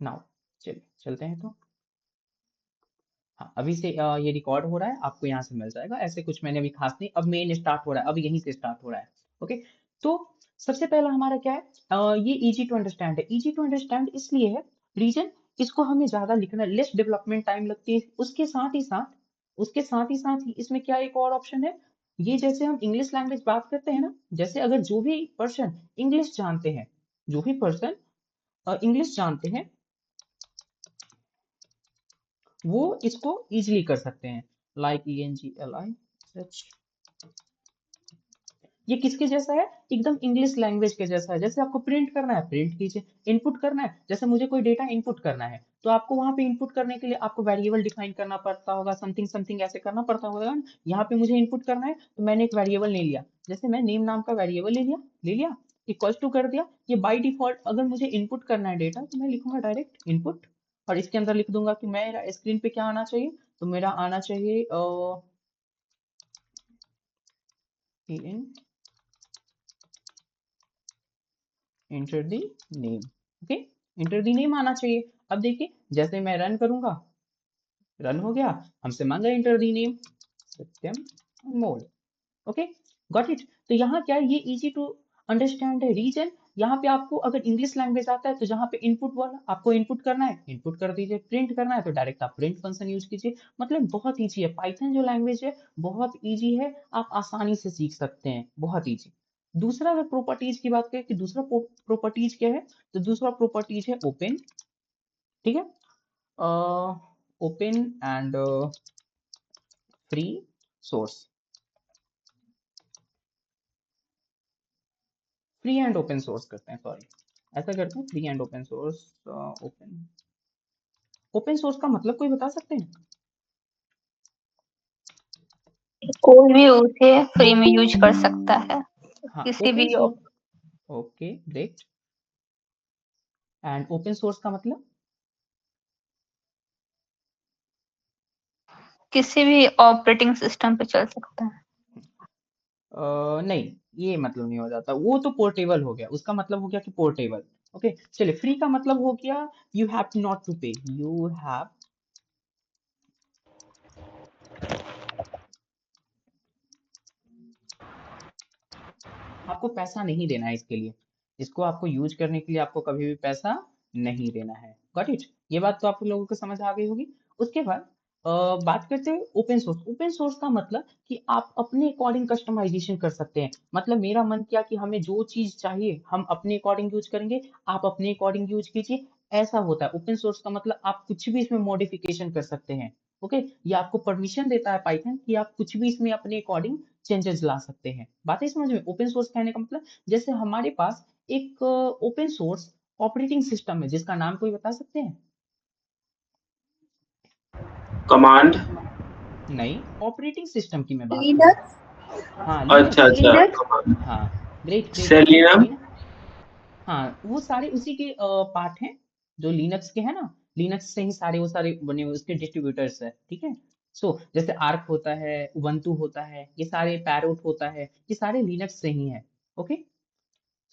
Now चलिए चलते हैं। तो हाँ, अभी से ये रिकॉर्ड हो रहा है, आपको यहाँ से मिल जाएगा। ऐसे कुछ मैंने अभी खास नहीं, अब मेन स्टार्ट हो रहा है, अब यहीं से स्टार्ट हो रहा है। ओके, तो सबसे पहला हमारा क्या है, ये इजी टू अंडरस्टैंड है। इजी टू अंडरस्टैंड इसलिए है, रीजन इसको हमें ज्यादा लिखना, लेस डेवलपमेंट टाइम लगती है। उसके साथ ही इसमें क्या एक और ऑप्शन है, ये जैसे हम इंग्लिश लैंग्वेज बात करते हैं ना, जैसे अगर जो भी पर्सन इंग्लिश जानते हैं, जो भी पर्सन इंग्लिश जानते हैं, वो इसको इजीली कर सकते हैं। लाइक ENGLI सच, ये किसके जैसा है, एकदम इंग्लिश लैंग्वेज के जैसा है। जैसे आपको प्रिंट करना है, प्रिंट कीजिए। इनपुट करना है, जैसे मुझे कोई डेटा इनपुट करना है, तो आपको वहां पे इनपुट करने के लिए आपको वेरिएबल डिफाइन करना पड़ता होगा, समथिंग समथिंग ऐसे करना पड़ता होगा ना। यहाँ पे मुझे इनपुट करना है, तो मैंने एक वेरिएबल ले लिया, जैसे मैं नेम नाम का वेरिएबल ले लिया, इक्वल्स टू कर दिया। ये बाई डिफॉल्ट अगर मुझे इनपुट करना है डेटा, तो मैं लिखूंगा डायरेक्ट इनपुट, और इसके अंदर लिख दूंगा कि मेरा स्क्रीन पे क्या आना चाहिए, तो मेरा आना चाहिए enter the name. Okay, enter the name आना चाहिए। अब देखिए, जैसे मैं रन करूंगा, रन हो गया, हमसे मांगा enter the name, Satyam mode. Okay, got it. तो यहाँ क्या है, ये इजी टू अंडरस्टैंड है। रीजन यहाँ पे आपको अगर इंग्लिश लैंग्वेज आता है, तो जहाँ पे इनपुट वाला आपको इनपुट करना है, इनपुट कर दीजिए। प्रिंट करना है, तो डायरेक्ट आप प्रिंट फंक्शन यूज कीजिए। मतलब बहुत ईजी है, पाइथन जो लैंग्वेज है बहुत ईजी है, आप आसानी से सीख सकते हैं, बहुत ईजी। दूसरा अगर प्रॉपर्टीज की बात करें कि दूसरा प्रॉपर्टीज क्या है, तो दूसरा प्रॉपर्टीज है ओपन। ठीक है, open and free source, free and open source करते हैं, सॉरी ऐसा करते हैं, free and open source. Open open source का मतलब कोई बता सकते हैं? कोई भी उसे फ्री में यूज कर सकता है, हाँ, किसी ओपन भी source, okay great. And open source का मतलब? किसी भी ऑपरेटिंग सिस्टम पे चल सकता है। नहीं, ये मतलब नहीं हो जाता, वो तो पोर्टेबल हो गया, उसका मतलब हो गया कि पोर्टेबल। ओके, चलिए, फ्री का मतलब हो गया यू हैव नॉट टू पे, यू हैव आपको पैसा नहीं देना है इसके लिए, इसको आपको यूज करने के लिए आपको कभी भी पैसा नहीं देना है। गॉट इट, ये बात तो आप लोगों को समझ आ गई होगी। उसके बाद बात करते हैं ओपन सोर्स। ओपन सोर्स का मतलब कि आप अपने अकॉर्डिंग कस्टमाइजेशन कर सकते हैं। मतलब मेरा मन किया कि हमें जो चीज चाहिए हम अपने अकॉर्डिंग यूज करेंगे, आप अपने अकॉर्डिंग यूज कीजिए, ऐसा होता है। ओपन सोर्स का मतलब आप कुछ भी इसमें मॉडिफिकेशन कर सकते हैं। ओके, ये आपको परमिशन देता है पाइथन कि आप कुछ भी इसमें अपने अकॉर्डिंग चेंजेस ला सकते हैं। बातें समझ में? ओपन सोर्स कहने का मतलब जैसे हमारे पास एक ओपन सोर्स ऑपरेटिंग सिस्टम है, जिसका नाम कोई बता सकते हैं? कमांड। नहीं, ऑपरेटिंग सिस्टम की मैं बात कर रहा हूँ। लिनक्स। हाँ, अच्छा लिनक्स। अच्छा, लिनक्स। कमांड। हाँ, ग्रेट ग्रेट ग्रेट, सेलिनम। लिनक्स। हाँ, वो सारे उसी के पार्ट हैं, जो लिनक्स के हैं ना, लिनक्स से ही सारे वो सारे बने हुए उसके डिस्ट्रीब्यूटर्स है। ठीक है, सो जैसे आर्क होता है, उबंटू होता है, ये सारे पैरोट होता है, ये सारे लिनक्स से ही है। ओके,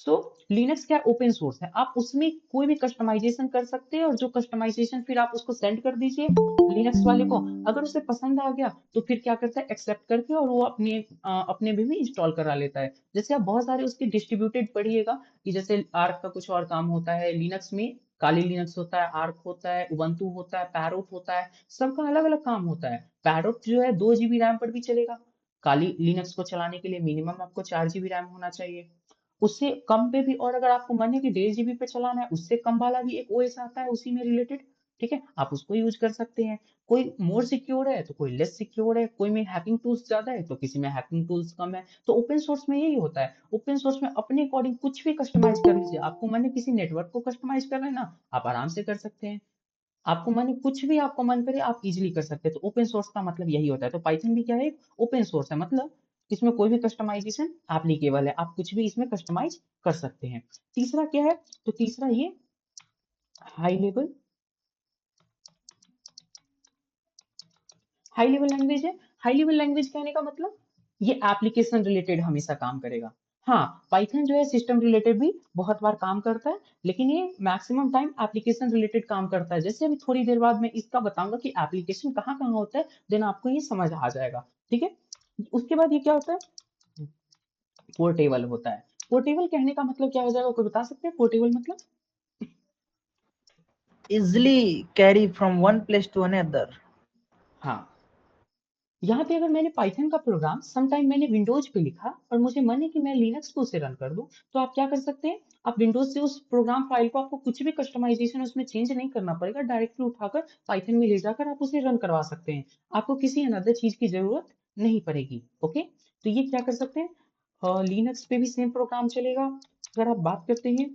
सो लिनक्स क्या ओपन सोर्स है, आप उसमें कोई भी कस्टमाइजेशन कर सकते हैं, और जो कस्टमाइजेशन फिर आप उसको सेंड कर दीजिए लिनक्स वाले को। अगर उसे पसंद आ गया तो फिर क्या करता है, एक्सेप्ट करके और वो अपने भी इंस्टॉल करा लेता है। जैसे आप बहुत सारे उसके डिस्ट्रीब्यूटेड पढ़िएगा कि जैसे आर्क का कुछ और काम होता है लिनक्स में, काली लिनक्स होता है, आर्क होता है, उबंटू होता है, पैरोट होता है, सबका अलग अलग काम होता है। पैरोट जो है 2 GB रैम पर भी चलेगा। काली लिनक्स को चलाने के लिए मिनिमम आपको 4 GB रैम होना चाहिए। उससे कम पे भी, और अगर आपको मन है कि 1.5 GB पे चलाना है, उससे कम वाला भी एक ओएस आता है उसी में रिलेटेड। ठीक है, आप उसको यूज कर सकते हैं। कोई मोर सिक्योर है तो कोई लेस सिक्योर है, कोई में हैकिंग टूल्स ज्यादा है तो किसी में हैकिंग टूल्स कम है। तो ओपन सोर्स में यही होता है, ओपन सोर्स में अपने अकॉर्डिंग कुछ भी कस्टमाइज कर लीजिए। आपको मन है किसी नेटवर्क को कस्टमाइज करना है ना, आप आराम से कर सकते हैं। आपको मन है कुछ भी आपको मन करे आप इजीली कर सकते हैं। तो ओपन सोर्स का मतलब यही होता है। तो पाइथन भी क्या है, ओपन सोर्स है, मतलब इसमें कोई भी कस्टमाइजेशन एप्लीकेबल है, आप कुछ भी इसमें कस्टमाइज कर सकते हैं। तीसरा क्या है, तो तीसरा ये high level, high level language है। हाई लेवल लैंग्वेज कहने का मतलब ये एप्लीकेशन रिलेटेड हमेशा काम करेगा। हाँ, पाइथन जो है सिस्टम रिलेटेड भी बहुत बार काम करता है, लेकिन ये मैक्सिमम टाइम एप्लीकेशन रिलेटेड काम करता है। जैसे अभी थोड़ी देर बाद मैं इसका बताऊंगा कि एप्लीकेशन कहाँ कहाँ होता है, देन आपको ये समझ आ जाएगा। ठीक है, उसके बाद ये क्या होता है, पोर्टेबल होता है। पोर्टेबल कहने का मतलब क्या हो जाएगा, कोई बता सकते हैं पोर्टेबल मतलब? easily carry from one place to another. हाँ, यहाँ पे अगर मैंने पाइथन का प्रोग्राम समटाइम मैंने विंडोज पे लिखा और मुझे मन है कि मैं लिनक्स पे उसे रन कर दूं, तो आप क्या कर सकते हैं, आप विंडोज से उस प्रोग्राम फाइल को, आपको कुछ भी कस्टमाइजेशन उसमें चेंज नहीं करना पड़ेगा, डायरेक्टली उठाकर पाइथन में ले जाकर आप उसे रन करवा सकते हैं। आपको किसी अनदर चीज की जरूरत नहीं पड़ेगी। ओके, तो ये क्या कर सकते हैं, लिनक्स पे भी सेम प्रोग्राम चलेगा। अगर आप बात करते हैं,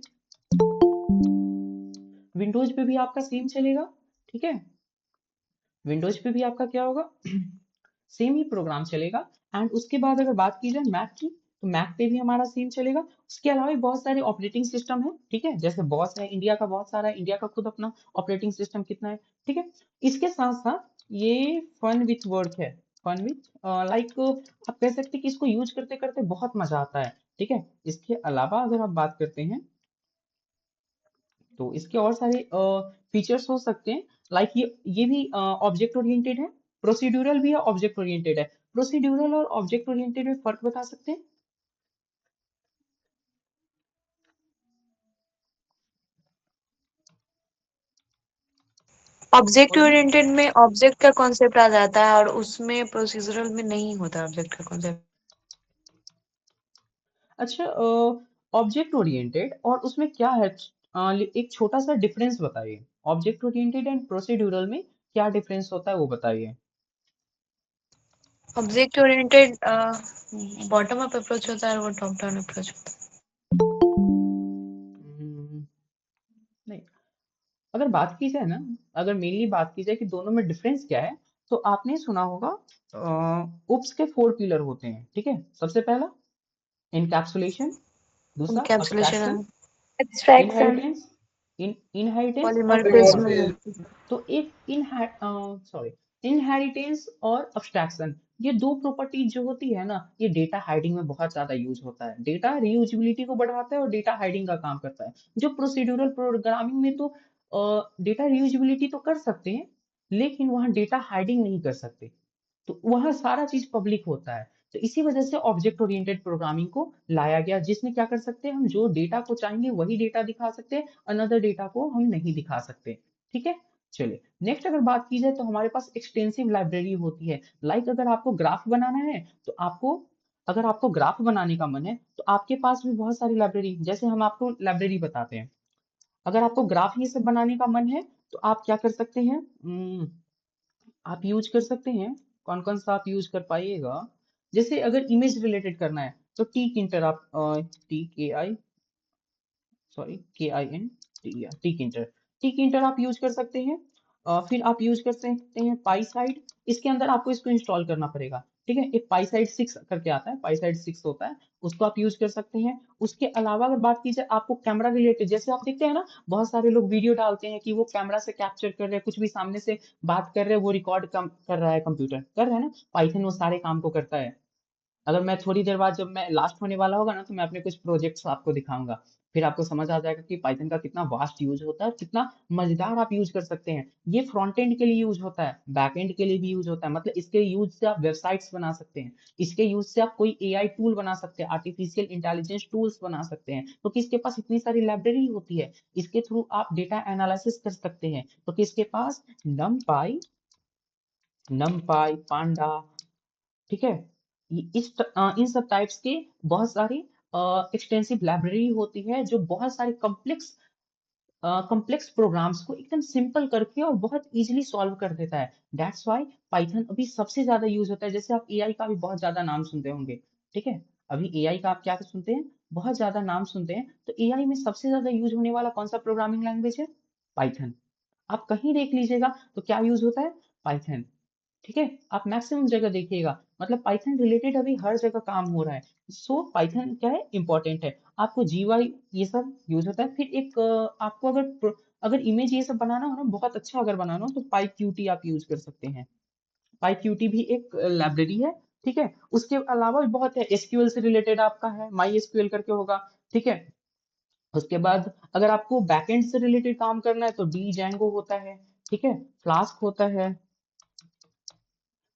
विंडोज पे भी आपका सेम चलेगा। ठीक है, विंडोज पे भी आपका क्या होगा, सेम ही प्रोग्राम चलेगा। एंड उसके बाद अगर बात की जाए मैक की, तो मैक पे भी हमारा सेम चलेगा। उसके अलावा भी बहुत सारे ऑपरेटिंग सिस्टम है। ठीक है, जैसे बॉस है इंडिया का, बहुत सारा है, इंडिया का खुद अपना ऑपरेटिंग सिस्टम कितना है। ठीक है, इसके साथ साथ ये फन विथ वर्क है, फन विथ लाइक आप कह सकते हैं कि इसको यूज करते करते बहुत मजा आता है। ठीक है, इसके अलावा अगर आप बात करते हैं, तो इसके और सारे फीचर्स हो सकते हैं, लाइक ये भी ऑब्जेक्ट ओरिएंटेड है, प्रोसीड्यूरल भी है, ऑब्जेक्ट ओरिएंटेड है। प्रोसीड्यूरल और ऑब्जेक्ट ओरिएंटेड में फर्क बता सकते हैं? ऑब्जेक्ट बोलिए। ओरिएंटेड में ऑब्जेक्ट का कॉन्सेप्ट आ जाता है और उसमें प्रोसीजरल में नहीं होता ऑब्जेक्ट का कॉन्सेप्ट। अच्छा, ऑब्जेक्ट ओरिएंटेड और उसमें क्या है, एक छोटा सा डिफरेंस बताइए, ऑब्जेक्ट ओरिएंटेड एंड प्रोसीड्यूरल में क्या डिफरेंस होता है वो बताइए। Object oriented bottom up approach होता है और वो टॉप डाउन अप्रोच होता है। हम्म, नहीं, अगर बात की जाए ना, अगर मेनली बात की जाए कि दोनों में डिफरेंस क्या है, तो आपने सुना होगा उप्स के 4 पिलर होते हैं। ठीक है, सबसे पहला इनकैप्सुलेशन, दूसरा encapsulation, abstraction, Abstraction. Inheritance, inheritance और पॉलीमॉर्फिज्म। पॉलीमॉर्फिज्म। तो एक सॉरी, इनहेरिटेंस और अब्स्ट्रैक्शन, ये दो प्रॉपर्टीज जो होती है ना, ये डेटा हाइडिंग में बहुत ज्यादा यूज होता है। डेटा रीयूजेबिलिटी को बढ़ाता है और डेटा हाइडिंग का काम करता है। जो प्रोसीड्यूरल प्रोग्रामिंग में तो डेटा रीयूजेबिलिटी तो कर सकते हैं, लेकिन वहाँ डेटा हाइडिंग नहीं कर सकते, तो वहाँ सारा चीज पब्लिक होता है। तो इसी वजह से ऑब्जेक्ट ओरिएंटेड प्रोग्रामिंग को लाया गया, जिसमें क्या कर सकते हैं, हम जो डेटा को चाहेंगे वही डेटा दिखा सकते हैं, अनदर डेटा को हम नहीं दिखा सकते। ठीक है, चलिए नेक्स्ट अगर बात की जाए, तो हमारे पास एक्सटेंसिव लाइब्रेरी होती है। लाइक अगर आपको ग्राफ बनाना है, तो आपको, अगर आपको ग्राफ बनाने का मन है, तो आपके पास भी बहुत सारी लाइब्रेरी, जैसे हम आपको लाइब्रेरी बताते हैं। अगर आपको ग्राफ ये सब बनाने का मन है, तो आप क्या कर सकते हैं, आप यूज कर सकते हैं, कौन कौन सा आप यूज कर पाइएगा, जैसे अगर इमेज रिलेटेड करना है, तो टी किंटर आप, टी के आई, सॉरी के आई एन टी, टी किंटर आप यूज कर सकते हैं। फिर आप यूज कर सकते हैं पाईसाइड, इसके अंदर आपको इसको इंस्टॉल करना पड़ेगा। ठीक है, एक पाईसाइड 6 करके आता है, पाईसाइड 6 होता है, उसको आप यूज कर सकते हैं। उसके अलावा अगर बात की जाए, आपको कैमरा रिलेटेड, जैसे आप देखते हैं ना, बहुत सारे लोग वीडियो डालते हैं कि वो कैमरा से कैप्चर कर रहे हैं, कुछ भी सामने से बात कर रहे हैं, वो रिकॉर्ड कर रहा है, कंप्यूटर कर रहा है ना, पाइथन वो सारे काम को करता है। अगर मैं थोड़ी देर बाद, जब मैं लास्ट होने वाला होगा ना, तो मैं अपने कुछ प्रोजेक्ट्स आपको दिखाऊंगा, फिर आपको समझ आ जाएगा कि पाइथन का कितना वास्ट यूज होता है, कितना मजेदार आप यूज कर सकते हैं। ये फ्रंट एंड के लिए यूज होता है, बैक एंड के लिए भी यूज होता है, मतलब इसके यूज से आप वेबसाइट्स बना सकते हैं, इसके यूज से आप कोई एआई टूल बना सकते हैं, आर्टिफिशियल इंटेलिजेंस टूल्स बना सकते हैं, क्योंकि इसके पास इतनी सारी लाइब्रेरी होती है। इसके थ्रू आप डेटा एनालिसिस कर सकते हैं, क्योंकि इसके पास नमपाई पांडा, ठीक है, इन सब टाइप्स के बहुत सारी एक्सटेंसिव लाइब्रेरी होती है, जो बहुत सारे कॉम्प्लेक्स प्रोग्राम्स को एकदम सिंपल करके और बहुत इजीली सॉल्व कर देता है। दैट्स व्हाई पाइथन अभी सबसे ज्यादा यूज होता है। जैसे आप एआई का भी बहुत ज्यादा नाम सुनते होंगे। ठीक है, अभी एआई का आप क्या सुनते हैं, बहुत ज्यादा नाम सुनते हैं, तो एआई में सबसे ज्यादा यूज होने वाला कौन सा प्रोग्रामिंग लैंग्वेज है, पाइथन। आप कहीं देख लीजिएगा तो क्या यूज होता है, पाइथन। ठीक है, आप मैक्सिमम जगह देखिएगा, मतलब पाइथन रिलेटेड अभी हर जगह काम हो रहा है। सो पाइथन क्या है, इंपॉर्टेंट है। आपको जीवाई ये सब यूज होता है। फिर एक आपको अगर इमेज ये सब बनाना हो ना, बहुत अच्छा अगर बनाना हो, तो पाई क्यूटी आप यूज कर सकते हैं। पाई क्यूटी भी एक लाइब्रेरी है, ठीक है। उसके अलावा भी बहुत है, एसक्यूएल से रिलेटेड आपका है, माई एसक्यूएल करके होगा, ठीक है। उसके बाद अगर आपको बैकएंड से रिलेटेड काम करना है तो डी जैंगो होता है, ठीक है। फ्लास्क होता है,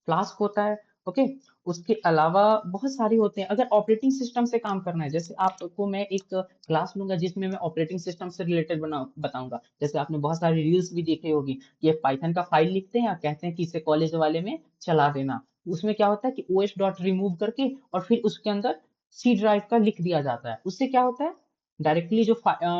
फ्लास्क होता है, ओके। उसके अलावा बहुत सारे होते हैं। अगर ऑपरेटिंग सिस्टम से काम करना है, जैसे आपको मैं एक क्लास लूंगा जिसमें मैं ऑपरेटिंग सिस्टम से रिलेटेड बताऊंगा। जैसे आपने बहुत सारी रील्स भी देखे होगी कि एक पाइथन का फाइल लिखते हैं या कहते हैं कि इसे कॉलेज वाले में चला देना। उसमें क्या होता है कि os डॉट रिमूव करके और फिर उसके अंदर सी ड्राइव का लिख दिया जाता है। उससे क्या होता है, डायरेक्टली जो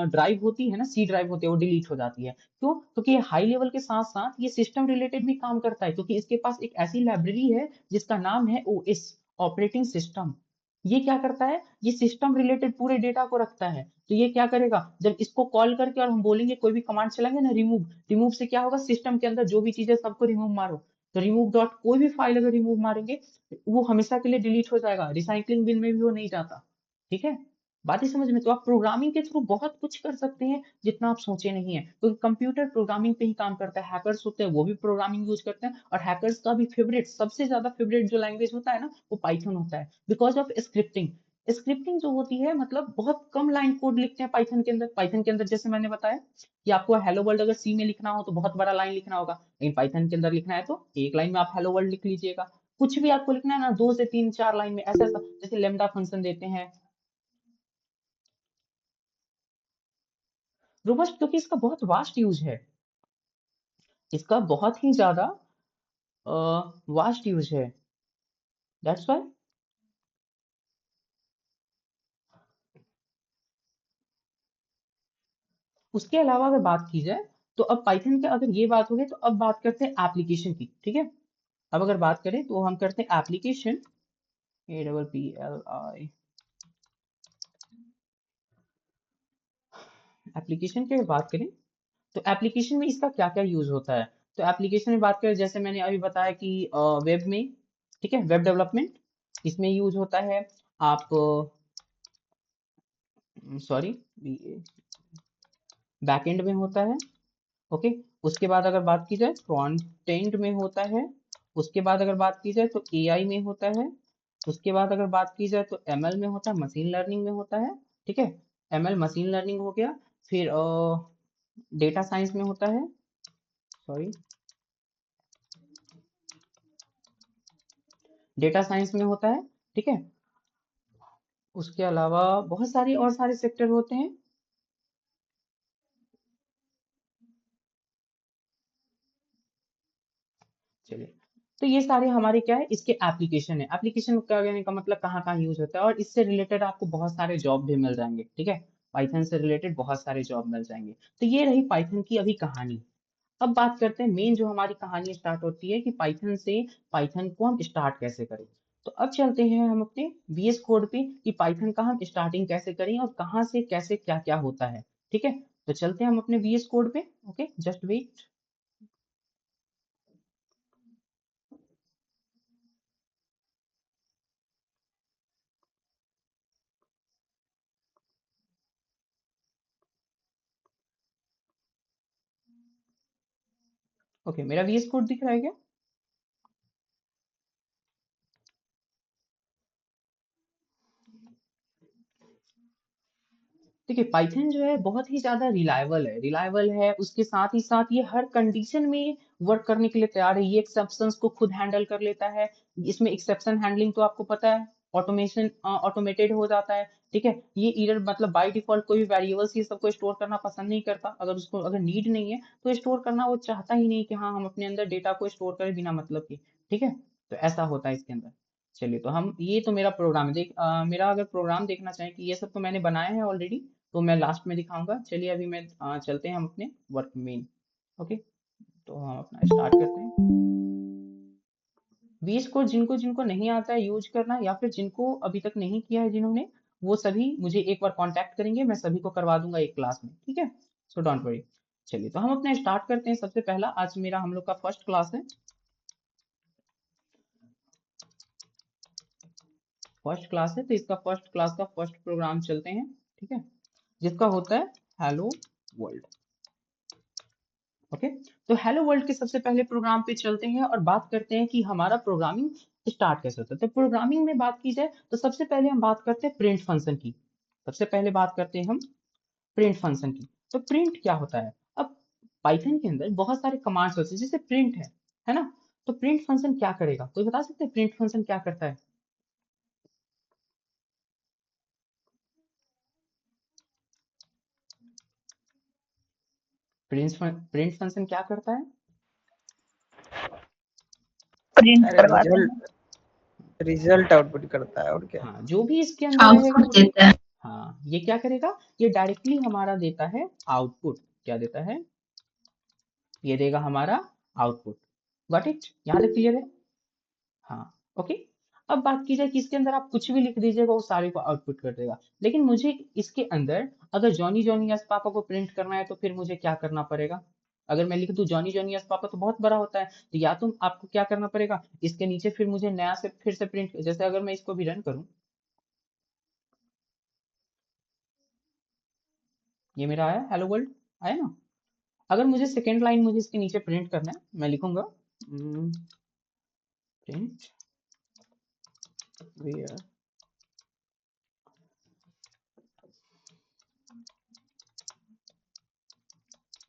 ड्राइव होती है ना, सी ड्राइव होती है, वो डिलीट हो जाती है। क्यों? क्योंकि ये हाई लेवल के साथ साथ ये सिस्टम रिलेटेड भी काम करता है, क्योंकि इसके पास एक ऐसी लाइब्रेरी है जिसका नाम है ओएस, ऑपरेटिंग सिस्टम। ये क्या करता है, ये सिस्टम रिलेटेड पूरे डेटा को रखता है। तो ये क्या करेगा, जब इसको कॉल करके और हम बोलेंगे कोई भी कमांड चलाएंगे ना, रिमूव, रिमूव से क्या होगा, सिस्टम के अंदर जो भी चीजें सबको रिमूव मारो। तो रिमूव डॉट कोई भी फाइल अगर रिमूव मारेंगे वो हमेशा के लिए डिलीट हो जाएगा, रिसाइकलिंग बिन में भी वो नहीं जाता, ठीक है। बात ही समझ में। तो आप प्रोग्रामिंग के थ्रू बहुत कुछ कर सकते हैं जितना आप सोचे नहीं है, क्योंकि कंप्यूटर प्रोग्रामिंग पे ही काम करता है। हैकर्स होते हैं वो भी प्रोग्रामिंग यूज करते हैं, और हैकर्स का भी फेवरेट, सबसे ज्यादा फेवरेट जो लैंग्वेज होता है ना, वो पाइथन होता है, बिकॉज ऑफ स्क्रिप्टिंग। स्क्रिप्टिंग जो होती है, मतलब बहुत कम लाइन कोड लिखते हैं पाइथन के अंदर। पाइथन के अंदर जैसे मैंने बताया कि आपको हेलो वर्ल्ड अगर सी में लिखना हो तो बहुत बड़ा लाइन लिखना होगा, लेकिन पाइथन के अंदर लिखना है तो एक लाइन में आप हेलो वर्ल्ड लिख लीजिएगा। कुछ भी आपको लिखना है ना, 2 से 3 4 लाइन में, ऐसा ऐसा। जैसे लेमडा फंक्शन देते हैं, रोबस्ट, क्योंकि इसका बहुत वास्ट यूज है, इसका बहुत ही ज्यादा वास्ट यूज है, दैट्स वाई। उसके अलावा अगर बात की जाए तो अब पाइथन के, अगर ये बात हो गई तो अब बात करते हैं एप्लीकेशन की, ठीक है। अब अगर बात करें तो हम करते हैं एप्लीकेशन, APPLI, एप्लीकेशन की अगर बात करें तो एप्लीकेशन में इसका क्या क्या यूज होता है। तो एप्लीकेशन में बात करें, जैसे मैंने अभी बताया कि वेब में, ठीक है, वेब डेवलपमेंट इसमें यूज होता है। आप सॉरी, बैकएंड में होता है, ओके। उसके बाद अगर बात की जाए फ्रंट एंड में होता है। उसके बाद अगर बात की जाए तो एआई में होता है। उसके बाद अगर बात की जाए तो एमएल में होता है, मशीन लर्निंग में होता है, ठीक है। एमएल मशीन लर्निंग हो गया। फिर डेटा साइंस में होता है, सॉरी, डेटा साइंस में होता है, ठीक है। उसके अलावा बहुत सारी और सारे सेक्टर होते हैं। चलिए, तो ये सारे हमारे क्या है, इसके एप्लीकेशन है। एप्लीकेशन कहने का मतलब कहाँ कहाँ यूज होता है, और इससे रिलेटेड आपको बहुत सारे जॉब भी मिल जाएंगे, ठीक है। पाइथन से रिलेटेड बहुत सारे जॉब मिल जाएंगे। तो ये रही पाइथन की अभी कहानी। अब बात करते हैं मेन जो हमारी कहानी स्टार्ट होती है कि पाइथन से, पाइथन को हम स्टार्ट कैसे करें। तो अब चलते हैं हम अपने VS कोड पे कि पाइथन का हम स्टार्टिंग कैसे करें और कहाँ से कैसे क्या क्या होता है, ठीक है। तो चलते हैं हम अपने VS कोड पे, ओके, जस्ट वेट। ओके, मेरा VS कोड दिख रहा है क्या? देखिए, पाइथन जो है बहुत ही ज्यादा रिलायबल है, रिलायबल है। उसके साथ ही साथ ये हर कंडीशन में वर्क करने के लिए तैयार है। ये एक्सेप्शंस को खुद हैंडल कर लेता है। इसमें एक्सेप्शन हैंडलिंग तो आपको पता है, ऑटोमेशन, ऑटोमेटेड हो जाता है, ठीक है। ये एरर मतलब बाय डिफॉल्ट कोई भी वेरिएबल्स ये सबको स्टोर करना पसंद नहीं करता। अगर उसको अगर नीड नहीं है तो स्टोर करना वो चाहता ही नहीं कि हाँ हम अपने अंदर डेटा को स्टोर करें बिना मतलब के, ठीक है। तो ऐसा होता है इसके अंदर। चलिए, तो हम, ये तो मेरा प्रोग्राम है। मेरा अगर प्रोग्राम देखना चाहें कि ये सब तो मैंने बनाया है ऑलरेडी, तो मैं लास्ट में दिखाऊंगा। चलिए अभी मैं चलते हैं हम अपने वर्क मेन, ओके। तो हम अपना स्टार्ट करते हैं। VS कोड जिनको जिनको नहीं आता है यूज करना, या फिर जिनको अभी तक नहीं किया है जिन्होंने, वो सभी मुझे एक बार कांटेक्ट करेंगे, मैं सभी को करवा दूंगा एक क्लास में, ठीक है। So don't worry. चलिए, तो हम अपना स्टार्ट करते हैं। सबसे पहला आज मेरा हम लोग का फर्स्ट क्लास है, फर्स्ट क्लास है। तो इसका फर्स्ट क्लास का फर्स्ट प्रोग्राम चलते हैं, ठीक है, जिसका होता है हेलो वर्ल्ड, ओके। तो हेलो वर्ल्ड के सबसे पहले प्रोग्राम पे चलते हैं और बात करते हैं कि हमारा प्रोग्रामिंग स्टार्ट कैसे होता है। तो प्रोग्रामिंग में बात की जाए तो सबसे पहले हम बात करते हैं प्रिंट फंक्शन की। सबसे पहले बात करते हैं हम प्रिंट फंक्शन की। तो प्रिंट क्या होता है? अब पाइथन के अंदर बहुत सारे कमांड्स होते हैं, जैसे प्रिंट है ना। तो प्रिंट फंक्शन क्या करेगा, कोई बता सकते हैं प्रिंट फंक्शन क्या करता है? प्रिंट फंक्शन क्या करता है? प्रिंट अरे करवाता है, रिजल्ट आउटपुट करता है और क्या। हाँ, जो भी इसके अंदर रहेगा आउटपुट देता है। हाँ, ये क्या करेगा, ये डायरेक्टली हमारा देता है आउटपुट। क्या देता है? ये देगा हमारा आउटपुट। Got it? यहाँ तक क्लियर है? हाँ, ओके। अब बात की जाए कि इसके अंदर आप कुछ भी लिख दीजिएगा वो सारे को आउटपुट कर देगा, लेकिन मुझे इसके अंदर अगर जॉनी जॉनी यस पापा को प्रिंट करना है तो फिर मुझे क्या करना पड़ेगा? अगर मैं लिख दूं जॉनी जॉनी यस पापा तो बहुत बड़ा होता है, तो या तो आपको क्या करना पड़ेगा, इसके नीचे फिर मुझे नया से फिर से प्रिंट, जैसे अगर मैं इसको भी रन करूं, ये मेरा आया हेलो वर्ल्ड, आया ना। अगर मुझे सेकेंड लाइन मुझे इसके नीचे प्रिंट करना है, मैं लिखूंगा प्रिंट वेयर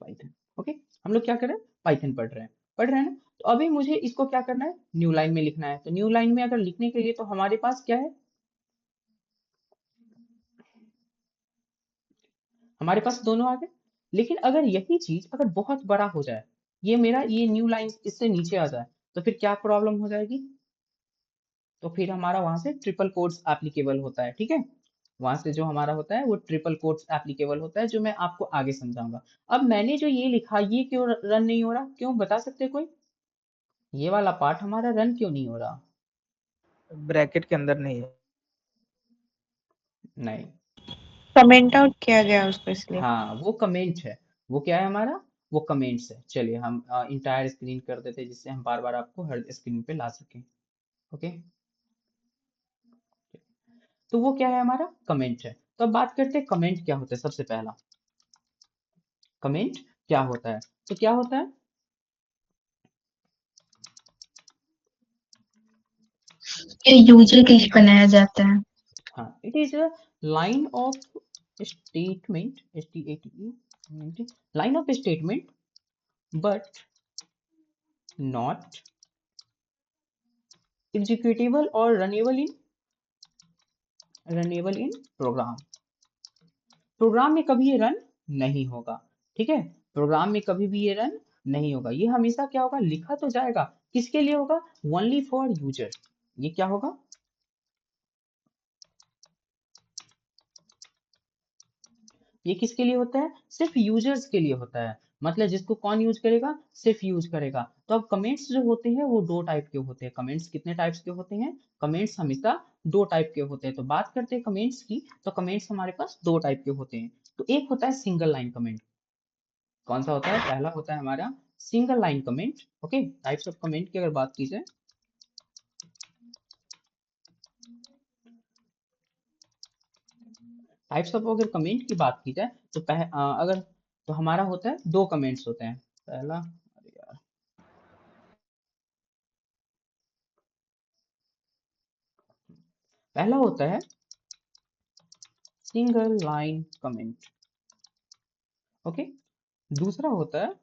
पाइथन। ओके, हम लोग क्या कर रहे हैं, पाइथन पढ़ रहे हैं ना। तो अभी मुझे इसको क्या करना है, न्यू लाइन में लिखना है। तो न्यू लाइन में अगर लिखने के लिए तो हमारे पास क्या है, हमारे पास दोनों आ गए। लेकिन अगर यही चीज अगर बहुत बड़ा हो जाए, ये मेरा ये न्यू लाइन इससे नीचे आ जाए, तो फिर क्या प्रॉब्लम हो जाएगी? तो फिर हमारा वहां से ट्रिपल कोट्स एप्लीकेबल होता है, ठीक है। वहां से जो हमारा होता है वो ट्रिपल कोट्स एप्लीकेबल होता है, जो मैं आपको आगे समझाऊंगा। अब मैंने जो ये लिखा ये क्यों रन नहीं हो रहा, क्यों बता सकते कोई? ये वाला पार्ट हमारा रन क्यों नहीं हो रहा? ब्रैकेट के अंदर नहीं है। नहीं, कमेंट आउट किया गया उसको इसलिए। हाँ वो कमेंट है। वो क्या है हमारा, वो कमेंट्स है। चलिए हम इंटायर स्क्रीन कर देते हैं, जिससे हम बार बार आपको हर स्क्रीन पे ला सकें। ओके, तो वो क्या है हमारा कमेंट है। तो अब बात करते हैं कमेंट क्या होता है। सबसे पहला कमेंट क्या होता है, तो क्या होता है, ये यूजर के लिए बनाया जाता है। हाँ, it is a line of statement, STATE, line of statement but not executable और रनेबल इन प्रोग्राम। प्रोग्राम में कभी ये रन नहीं होगा, ठीक है। प्रोग्राम में कभी भी ये रन नहीं होगा। ये हमेशा क्या होगा, लिखा तो जाएगा, किसके लिए होगा, ओनली फॉर यूजर। ये क्या होगा, ये किसके लिए होता है, सिर्फ यूजर्स के लिए होता है। मतलब जिसको कौन यूज करेगा, सिर्फ यूज करेगा। तो अब कमेंट्स जो होते हैं वो दो टाइप के होते हैं। कमेंट्स कितने टाइप्स के होते हैं, कमेंट्स हमेशा दो टाइप के होते हैं। तो बात करते हैं कमेंट्स की, तो कमेंट्स हमारे पास दो टाइप के होते हैं। तो एक होता है सिंगल लाइन कमेंट। कौन सा होता है, पहला होता है हमारा single line comment. Okay, types of comment की अगर बात की जाए, टाइप्स ऑफ अगर कमेंट की बात की जाए तो अगर तो हमारा होता है दो कमेंट्स होते हैं। पहला, अरे यार, पहला होता है सिंगल लाइन कमेंट। ओके, दूसरा होता है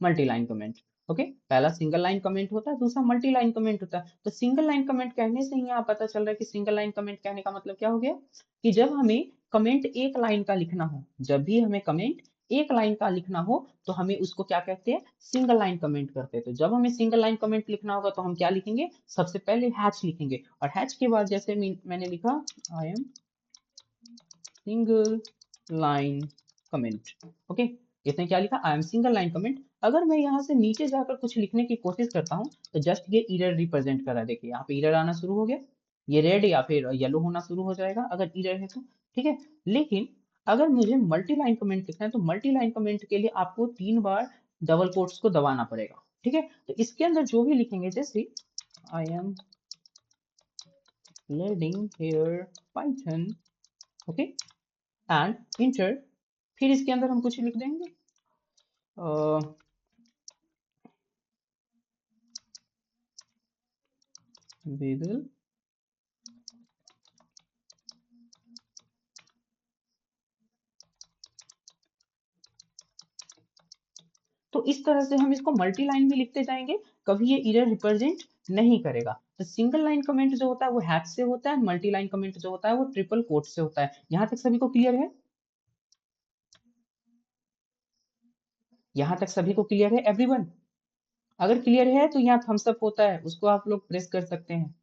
मल्टी लाइन कमेंट। ओके, पहला सिंगल लाइन कमेंट होता है, दूसरा मल्टी लाइन कमेंट होता है। तो सिंगल लाइन कमेंट कहने से ही आप पता चल रहा है कि सिंगल लाइन कमेंट कहने का मतलब क्या हो गया, कि जब हमें कमेंट एक लाइन का लिखना हो, जब भी हमें कमेंट एक लाइन का लिखना हो तो हमें उसको क्या कहते हैं, सिंगल लाइन कमेंट करते हैं। तो जब हमें सिंगल लाइन कमेंट लिखना होगा तो हम क्या लिखेंगे, सबसे पहले हैच लिखेंगे, और हैच के बाद जैसे मैंने लिखा I am single line comment. Okay, इसने क्या लिखा, I am single line comment. अगर मैं यहाँ से नीचे जाकर कुछ लिखने की कोशिश करता हूँ तो जस्ट ये एरर रिप्रेजेंट कर रहा है। देखिए यहाँ पे एरर आना शुरू हो गया, ये रेड या फिर येलो होना शुरू हो जाएगा अगर एरर है तो, ठीक है। लेकिन अगर मुझे मल्टी लाइन कमेंट लिखना है तो मल्टी लाइन कमेंट के लिए आपको 3 बार डबल कोट्स को दबाना पड़ेगा, ठीक है। तो इसके अंदर जो भी लिखेंगे, जैसे I am learning here Python, okay, and inter, फिर इसके अंदर हम कुछ लिख देंगे, we will तो इस तरह से हम इसको मल्टी लाइन में लिखते जाएंगे, कभी ये एरर रिप्रेजेंट नहीं करेगा। तो सिंगल लाइन कमेंट जो होता है वो हैश से होता है, मल्टी लाइन कमेंट जो होता है वो ट्रिपल कोट से होता है। यहाँ तक सभी को क्लियर है? यहाँ तक सभी को क्लियर है एवरीवन? अगर क्लियर है तो यहाँ थम्स अप होता है, उसको आप लोग प्रेस कर सकते हैं,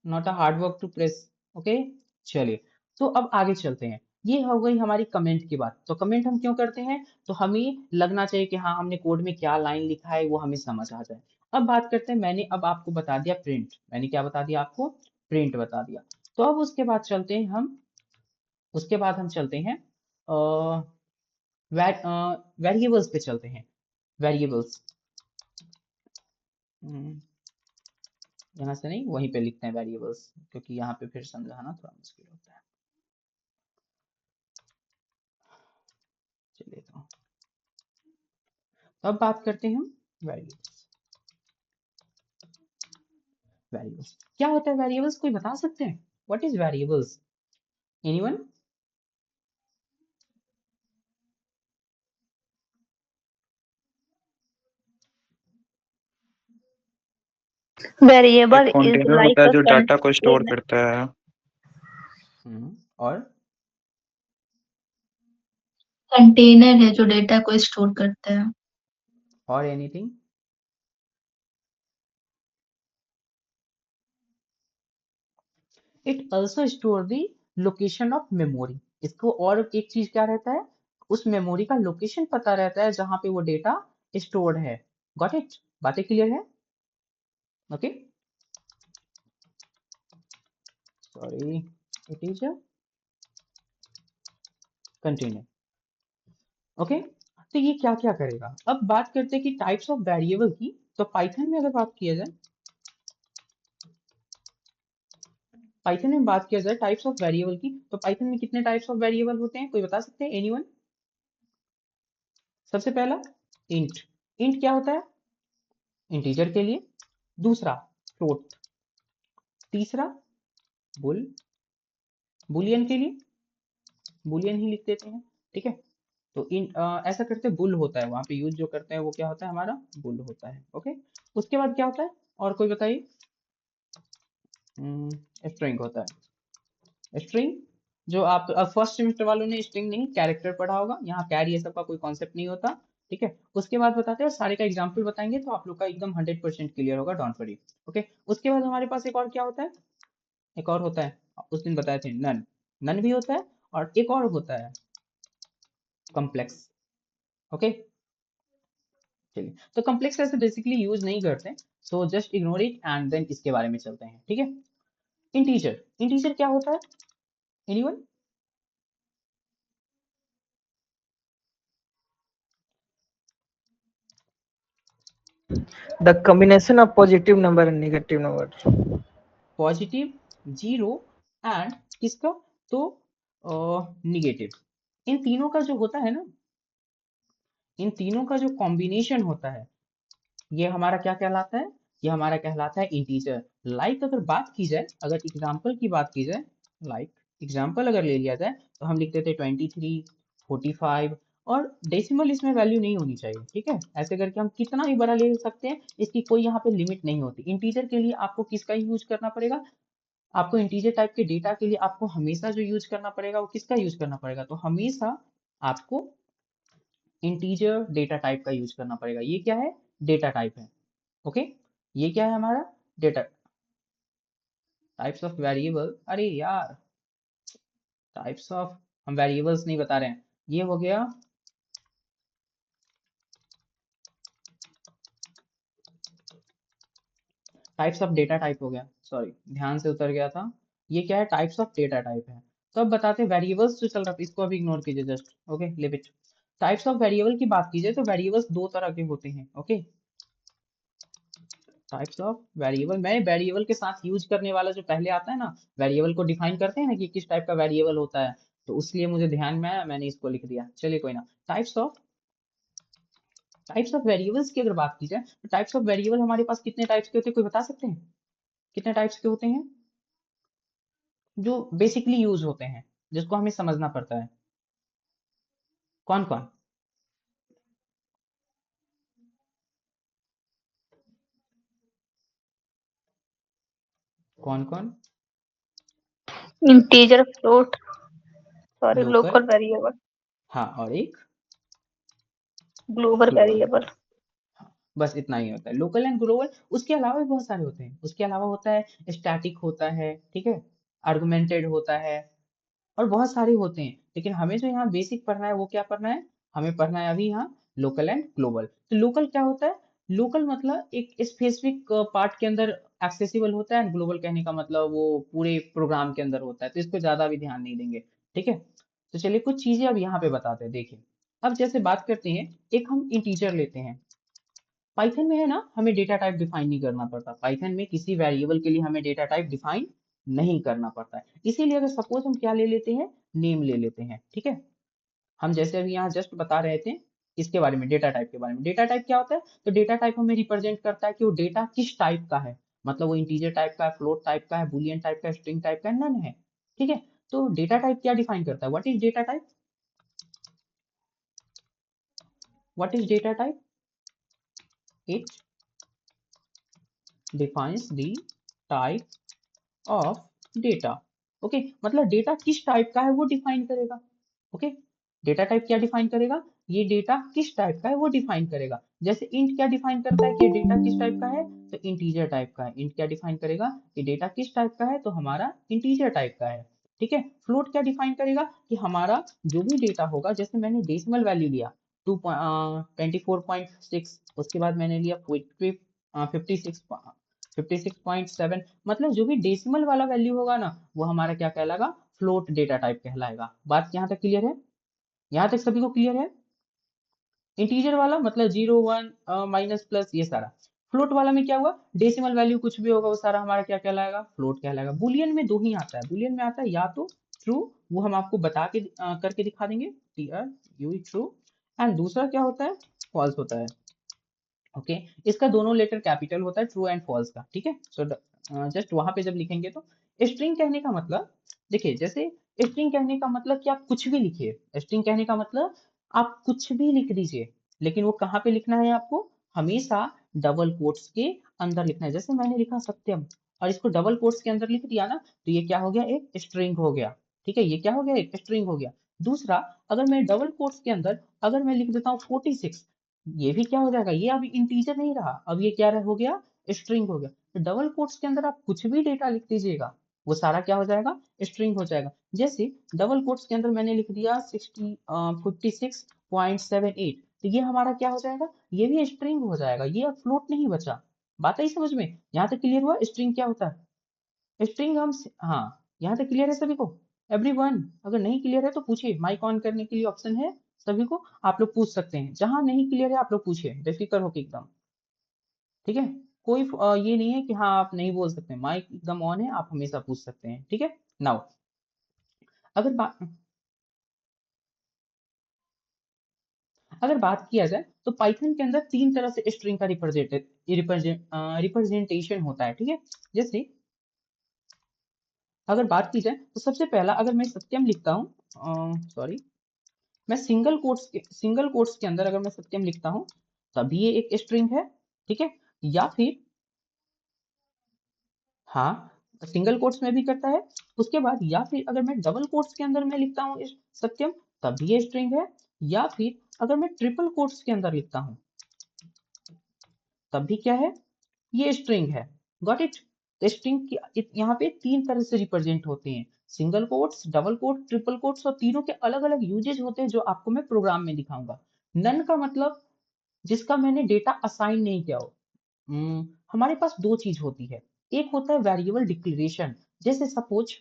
not a hard work to press. Okay, चलिए तो अब आगे चलते हैं। ये हो गई हमारी कमेंट की बात। तो कमेंट हम क्यों करते हैं? तो हमें लगना चाहिए कि हाँ हमने कोड में क्या लाइन लिखा है वो हमें समझ आ जाए। अब बात करते हैं, मैंने अब आपको बता दिया प्रिंट, मैंने क्या बता दिया आपको? प्रिंट बता दिया। तो अब उसके बाद चलते हैं हम, उसके बाद हम चलते हैं वेरिएबल्स पे चलते हैं। वेरिएबल्स यहाँ से नहीं, वहीं पे लिखते हैं वेरिएबल्स, क्योंकि यहाँ पे फिर समझाना थोड़ा मुश्किल होता है। चलिए तो अब बात करते हैं हम वेरिएबल्स। वेरिएबल्स क्या होता है? वेरिएबल्स कोई बता सकते हैं? What is variables? Anyone? Variable एक इज कंटेनर होता लाइक है अ जो डाटा को स्टोर कंटेनर। करता है। और कंटेनर है जो डेटा को स्टोर करता है। और anything? It also store the location of memory. इसको और एक चीज क्या रहता है? उस मेमोरी का लोकेशन पता रहता है जहां पे वो डेटा स्टोर्ड है। Got it? बातें क्लियर है? Okay, sorry, it is a container. Okay, तो ये क्या क्या करेगा? अब बात करते हैं कि टाइप्स ऑफ वेरिएबल की। तो पाइथन में अगर बात किया जाए, पाइथन में बात किया जाए टाइप्स ऑफ वेरिएबल की, तो पाइथन में कितने टाइप्स ऑफ वेरिएबल होते हैं कोई बता सकते हैं? एनीवन? सबसे पहला इंट। इंट क्या होता है? इंटीजर के लिए। दूसरा फ्लोट। तीसरा बुल, बुलियन के लिए, बुलियन ही लिख देते हैं, ठीक है। तो ऐसा करते हैं, बुल होता है वहां पे यूज जो करते हैं वो क्या होता है हमारा? बुल होता है। ओके, उसके बाद क्या होता है और कोई बताइए? स्ट्रिंग होता है। स्ट्रिंग जो आप फर्स्ट सेमेस्टर वालों ने स्ट्रिंग नहीं कैरेक्टर पढ़ा होगा, यहाँ कैर ये सब का कोई कॉन्सेप्ट नहीं होता, ठीक है। उसके बाद बताते हैं, सारे का एग्जाम्पल बताएंगे तो आप लोग का एकदम 100% क्लियर होगा, डोंट वरी। ओके, उसके बाद हमारे पास एक और क्या होता है? एक और होता है, उस दिन बताए थे, नन। नन भी होता है, और एक और होता है कॉम्प्लेक्स। ओके, चलिए तो कॉम्प्लेक्स ऐसे बेसिकली यूज नहीं करते, so just ignore it and then इसके बारे में चलते हैं, ठीक है। इंटीजर, इंटीजर क्या होता है? Anyone? The combination of positive number and negative number. Positive, zero and किसका? तो निगेटिव। इन तीनों का जो होता है ना, इन तीनों का जो कॉम्बिनेशन होता है, ये हमारा क्या कहलाता है? ये हमारा कहलाता है इंटीजर। लाइक अगर बात की जाए, अगर एग्जाम्पल की बात की जाए, लाइक एग्जाम्पल अगर ले लिया जाए तो हम लिखते थे 23, 45, और डेसिमल इसमें वैल्यू नहीं होनी चाहिए, ठीक है। ऐसे करके हम कितना भी बड़ा ले सकते हैं, इसकी कोई यहाँ पे लिमिट नहीं होती। इंटीजर के लिए आपको किसका यूज करना पड़ेगा? आपको इंटीजर टाइप के डेटा के लिए आपको हमेशा जो यूज करना पड़ेगा वो किसका यूज करना पड़ेगा? तो हमेशा आपको इंटीजर डेटा टाइप का यूज करना पड़ेगा। ये क्या है? डेटा टाइप है। ओके, ये क्या है हमारा? Data types of variable. अरे यार, टाइप्स ऑफ, हम वेरिएबल्स नहीं बता रहे हैं, ये हो गया टाइप्स ऑफ डेटा टाइप हो गया, सॉरी ध्यान से उतर गया था। ये क्या है? टाइप्स ऑफ डेटा टाइप है। तो अब बताते हैं वेरिएबल्स जो चल रहा था, इसको अभी इग्नोर कीजिए just, okay, live it. Types of variable की बात कीजिए तो वेरिएबल्स दो तरह के होते हैं, ओके। टाइप्स ऑफ वेरिएबल, मैं वेरिएबल के साथ यूज करने वाला जो पहले आता है ना, वेरिएबल को डिफाइन करते हैं ना कि किस टाइप का वेरिएबल होता है, तो उसलिए मुझे ध्यान में आया, मैंने इसको लिख दिया। चलिए कोई ना, types of types of variables की अगर बात की जाए तो टाइप्स ऑफ वेरिएबल हमारे पास कितने टाइप्स के होते हैं, कोई बता सकते हैं कितने टाइप्स के होते हैं जो बेसिकली यूज होते हैं, जिसको हमें समझना पड़ता है? कौन कौन? कौन कौन? Integer, float, sorry, local, local variable, हाँ, और एक ग्लोबल ग्लोबल। वेरिएबल। बस इतना ही होता है, लोकल एंड ग्लोबल। उसके अलावा भी बहुत सारे होते हैं, उसके अलावा होता है स्टैटिक होता है, ठीक है, आर्गुमेंटेड होता है, और बहुत सारे होते हैं। लेकिन हमें जो यहाँ बेसिक पढ़ना है वो क्या पढ़ना है, हमें पढ़ना है अभी यहाँ लोकल एंड ग्लोबल। तो लोकल क्या होता है? लोकल मतलब एक स्पेसिफिक पार्ट के अंदर एक्सेसिबल होता है, एंड ग्लोबल कहने का मतलब वो पूरे प्रोग्राम के अंदर होता है, तो इसको ज्यादा भी ध्यान नहीं देंगे, ठीक है। तो चलिए कुछ चीजें अब यहाँ पे बताते हैं, देखिए। अब जैसे बात करते हैं, एक हम इंटीजर लेते हैं। पाइथन में है ना, हमें डेटा टाइप डिफाइन नहीं करना पड़ता, पाइथन में किसी वेरिएबल के लिए हमें डेटा टाइप डिफाइन नहीं करना पड़ता है। इसीलिए अगर सपोज हम क्या ले लेते हैं, नेम ले लेते हैं, ठीक है। हम जैसे अभी यहाँ जस्ट बता रहे थे इसके बारे में, डेटा टाइप के बारे में। डेटा टाइप क्या होता है? तो डेटा टाइप हमें रिप्रेजेंट करता है कि वो डेटा किस टाइप का है, मतलब वो इंटीजर टाइप का है, फ्लोट टाइप का है, बुलियन टाइप का है, स्ट्रिंग टाइप का है, नन है, ठीक है। तो डेटा टाइप क्या डिफाइन करता है? What is data type? What is data type? It defines the type of data। Okay, मतलब डेटा किस टाइप का है वो डिफाइन करेगा। ओके, डेटा टाइप क्या डिफाइन करेगा? ये डेटा किस टाइप का है वो डिफाइन करेगा। जैसे इंट क्या डिफाइन करता है कि ये डेटा किस टाइप का है, तो इंटीजर टाइप का है। इंट क्या डिफाइन करेगा कि डेटा किस टाइप का है, तो हमारा इंटीजर टाइप का है, ठीक है। फ्लोट क्या डिफाइन करेगा कि हमारा जो भी डेटा होगा, जैसे मैंने डेसिमल वैल्यू लिया 24.6, उसके बाद मैंने लिया 56.7, मतलब जो भी डेसिमल वाला वैल्यू होगा ना, वो हमारा क्या कहलाएगा? फ्लोट डेटा टाइप कहलाएगा। बात यहाँ तक क्लियर है? यहाँ तक सभी को क्लियर है? इंटीजर वाला मतलब 0 1 माइनस प्लस ये सारा। फ्लोट वाला में क्या हुआ, डेसिमल वैल्यू कुछ भी होगा वो सारा हमारा क्या कहलाएगा? फ्लोट कहलाएगा। बुलियन में दो ही आता है, बुलियन में आता है या तो ट्रू, वो हम आपको बता के करके दिखा देंगे, ट्रू, एंड दूसरा क्या होता है? फॉल्स होता है। ओके, इसका दोनों लेटर कैपिटल होता है, ट्रू एंड फॉल्स का, ठीक है। सो जस्ट वहां पे जब लिखेंगे तो स्ट्रिंग कहने का मतलब, देखिए, जैसे स्ट्रिंग कहने का मतलब कि आप कुछ भी लिखिए, स्ट्रिंग कहने का मतलब आप कुछ भी लिख दीजिए, लेकिन वो कहाँ पे लिखना है आपको? हमेशा डबल कोट्स के अंदर लिखना है। जैसे मैंने लिखा सत्यम और इसको डबल कोट्स के अंदर लिख दिया ना, तो ये क्या हो गया? एक स्ट्रिंग हो गया, ठीक है। ये क्या हो गया? एक स्ट्रिंग हो गया। दूसरा, अगर मैं डबल कोट्स के अंदर अगर मैं लिख देता हूँ 46, ये भी क्या हो जाएगा? ये अभी इंटीजर नहीं रहा, अब ये क्या हो गया? स्ट्रिंग हो गया। तो डबल कोट्स के अंदर आप कुछ भी डेटा लिख दीजिएगा, वो सारा क्या हो जाएगा? स्ट्रिंग हो जाएगा। जैसे डबल कोट्स के अंदर मैंने लिख दिया 56.78, तो ये हमारा क्या हो जाएगा? ये भी स्ट्रिंग हो जाएगा, ये अब फ्लोट नहीं बचा। बात आई समझ में? यहाँ तक क्लियर हुआ स्ट्रिंग क्या होता है? स्ट्रिंग हम, हाँ, यहाँ तक क्लियर है सभी को? एवरीवन, अगर नहीं क्लियर है तो पूछिए, माइक ऑन करने के लिए ऑप्शन है सभी को, आप लोग पूछ सकते हैं। जहां नहीं क्लियर है आप लोग पूछिए, बेफिक्र होके एकदम, ठीक है। कोई ये नहीं है कि हाँ आप नहीं बोल सकते, माइक एकदम ऑन है, आप हमेशा पूछ सकते हैं, ठीक है। नाउ अगर बात अगर बात किया जाए तो पाइथन के अंदर तीन तरह से स्ट्रिंग का रिप्रेजेंटेशन होता है, ठीक है। जैसे अगर बात की जाए तो सबसे पहला, अगर मैं सत्यम लिखता हूँ, सॉरी, मैं सिंगल कोट्स के अंदर अगर मैं सत्यम लिखता हूं, तभी ये एक स्ट्रिंग है, ठीक है। या फिर, हाँ, सिंगल कोट्स में भी करता है। उसके बाद या फिर अगर मैं डबल कोट्स के अंदर मैं लिखता हूँ इस सत्यम, तभी ये स्ट्रिंग है। या फिर अगर मैं ट्रिपल कोट्स के अंदर लिखता हूँ, तब भी क्या है? ये स्ट्रिंग है। Got it? तो स्ट्रिंग की यहाँ पे तीन तरह से रिप्रेजेंट होते हैं, single quotes, double quote, triple quotes, और तीनों के अलग अलग यूजेज होते हैं जो आपको मैं प्रोग्राम में दिखाऊंगा। नन का मतलब जिसका मैंने डेटा असाइन नहीं किया हो। हमारे पास दो चीज होती है, एक होता है वेरिएबल डिक्लेरेशन। जैसे सपोज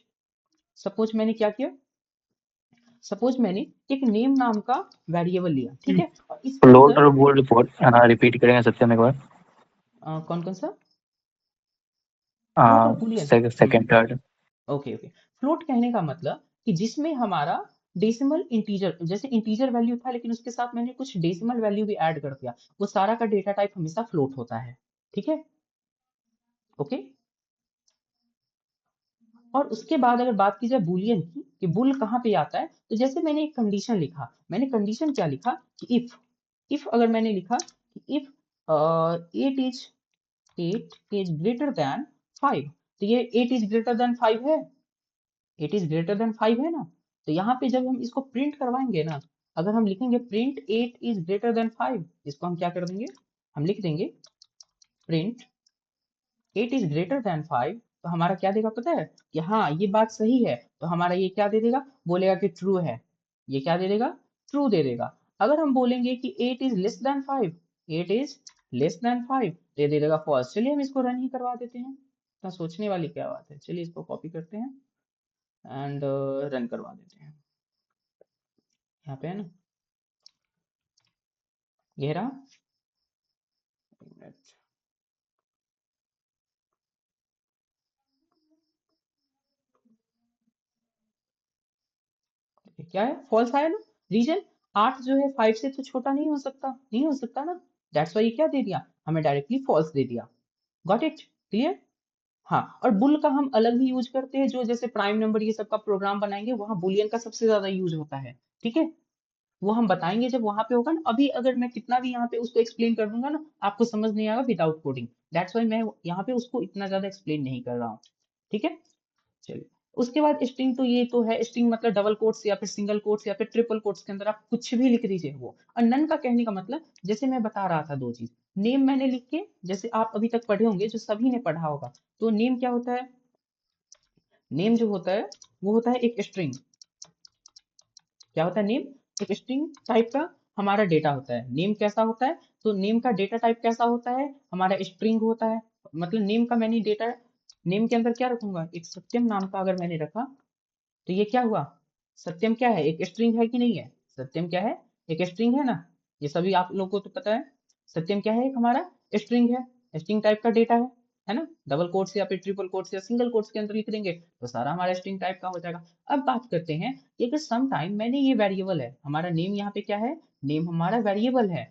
सपोज मैंने क्या किया, सपोज मैंने एक नेम नाम का वेरिएबल लिया, ठीक है, और इसके फ्लोट अंदर और बोल्ड रिपोर्ट रिपीट करेंगे सत्यम एक बार। कौन कौन सा? फ्लोट और Boolean. Second third. Okay okay. Float कहने का मतलब कि जिसमें हमारा डेसिमल इंटीजर, जैसे इंटीजर वैल्यू था लेकिन उसके साथ मैंने कुछ डेसिमल वैल्यू भी ऐड कर दिया, वो सारा का डेटा टाइप हमेशा फ्लोट होता है। ठीक है, ओके। और उसके बाद अगर बात की जाए बूलियन की कि बुल कहाँ पे आता है, तो जैसे मैंने एक कंडीशन लिखा, मैंने कंडीशन क्या लिखा कि इफ अगर मैंने लिखा कि इफ 8 इज ग्रेटर देन 5, तो ये 8 इज ग्रेटर देन 5 है, 8 इज ग्रेटर देन 5 है ना। तो यहाँ पे जब हम इसको प्रिंट करवाएंगे ना, अगर हम लिखेंगे प्रिंट 8 इज ग्रेटर देन 5, इसको हम क्या कर देंगे, हम लिख देंगे प्रिंट 8 इज ग्रेटर देन 5, तो हमारा क्या देगा पता है कि हाँ ये बात सही है, तो हमारा ये क्या दे देगा, बोलेगा कि ट्रू है, ये क्या दे देगा, ट्रू दे देगा। अगर हम बोलेंगे कि 8 is less than 5, 8 is less than 5, तो ये दे देगा फॉल्स। चलिए हम इसको रन ही करवा देते हैं, इतना सोचने वाली क्या बात है। चलिए इसको कॉपी करते हैं एंड रन करवा देते हैं। यहाँ पे है ना, ये रहा, एक मिनट। क्या है, फॉल्स आया ना। रीजन 8 जो है 5 से तो छोटा नहीं हो सकता, नहीं हो सकता ना, दैट्स वाई क्या दे दिया, हमें डायरेक्टली फॉल्स दे दिया। Got it, clear. हाँ, और बुल का हम अलग भी यूज करते हैं, जो जैसे प्राइम नंबर ये सब का प्रोग्राम बनाएंगे वहां बुलियन का सबसे ज्यादा यूज होता है। ठीक है, वो हम बताएंगे जब वहां पे होगा ना। अभी अगर मैं कितना भी यहाँ पे उसको एक्सप्लेन कर दूंगा ना, आपको समझ नहीं आएगा विदाउट कोडिंग, दैट्स वाई मैं यहाँ पे उसको इतना ज्यादा एक्सप्लेन नहीं कर रहा हूँ। ठीक है, चलिए। उसके बाद स्ट्रिंग, तो ये तो है, स्ट्रिंग मतलब डबल कोट्स या फिर सिंगल कोट्स या फिर ट्रिपल कोट्स के अंदर आप कुछ भी लिख दीजिए वो। और नन का कहने का मतलब, जैसे मैं बता रहा था दो चीज, नेम मैंने लिख के, जैसे आप अभी तक पढ़े होंगे, जो सभी ने पढ़ा होगा, तो नेम क्या होता है, नेम जो होता है वो होता है एक स्ट्रिंग। क्या होता है नेम, एक स्ट्रिंग टाइप का हमारा डेटा होता है। नेम कैसा होता है, तो नेम का डेटा टाइप कैसा होता है, हमारा स्ट्रिंग होता है। मतलब नेम का मैंने डेटा, नेम के अंदर क्या रखूंगा, एक सत्यम नाम का अगर मैंने रखा, तो ये क्या हुआ, सत्यम क्या है, एक स्ट्रिंग है कि नहीं है, सत्यम क्या है, एक स्ट्रिंग है ना, ये सभी आप लोगों को तो पता है। सत्यम क्या है, एक हमारा स्ट्रिंग है, स्ट्रिंग टाइप का डेटा है ना। डबल कोट्स या फिर ट्रिपल कोट्स या सिंगल कोट्स के अंदर लिख देंगे तो सारा हमारा स्ट्रिंग टाइप का हो जाएगा। अब बात करते हैं कि अगर सम टाइम मैंने ये वेरिएबल है, हमारा नेम यहाँ पे क्या है, नेम हमारा वेरिएबल है,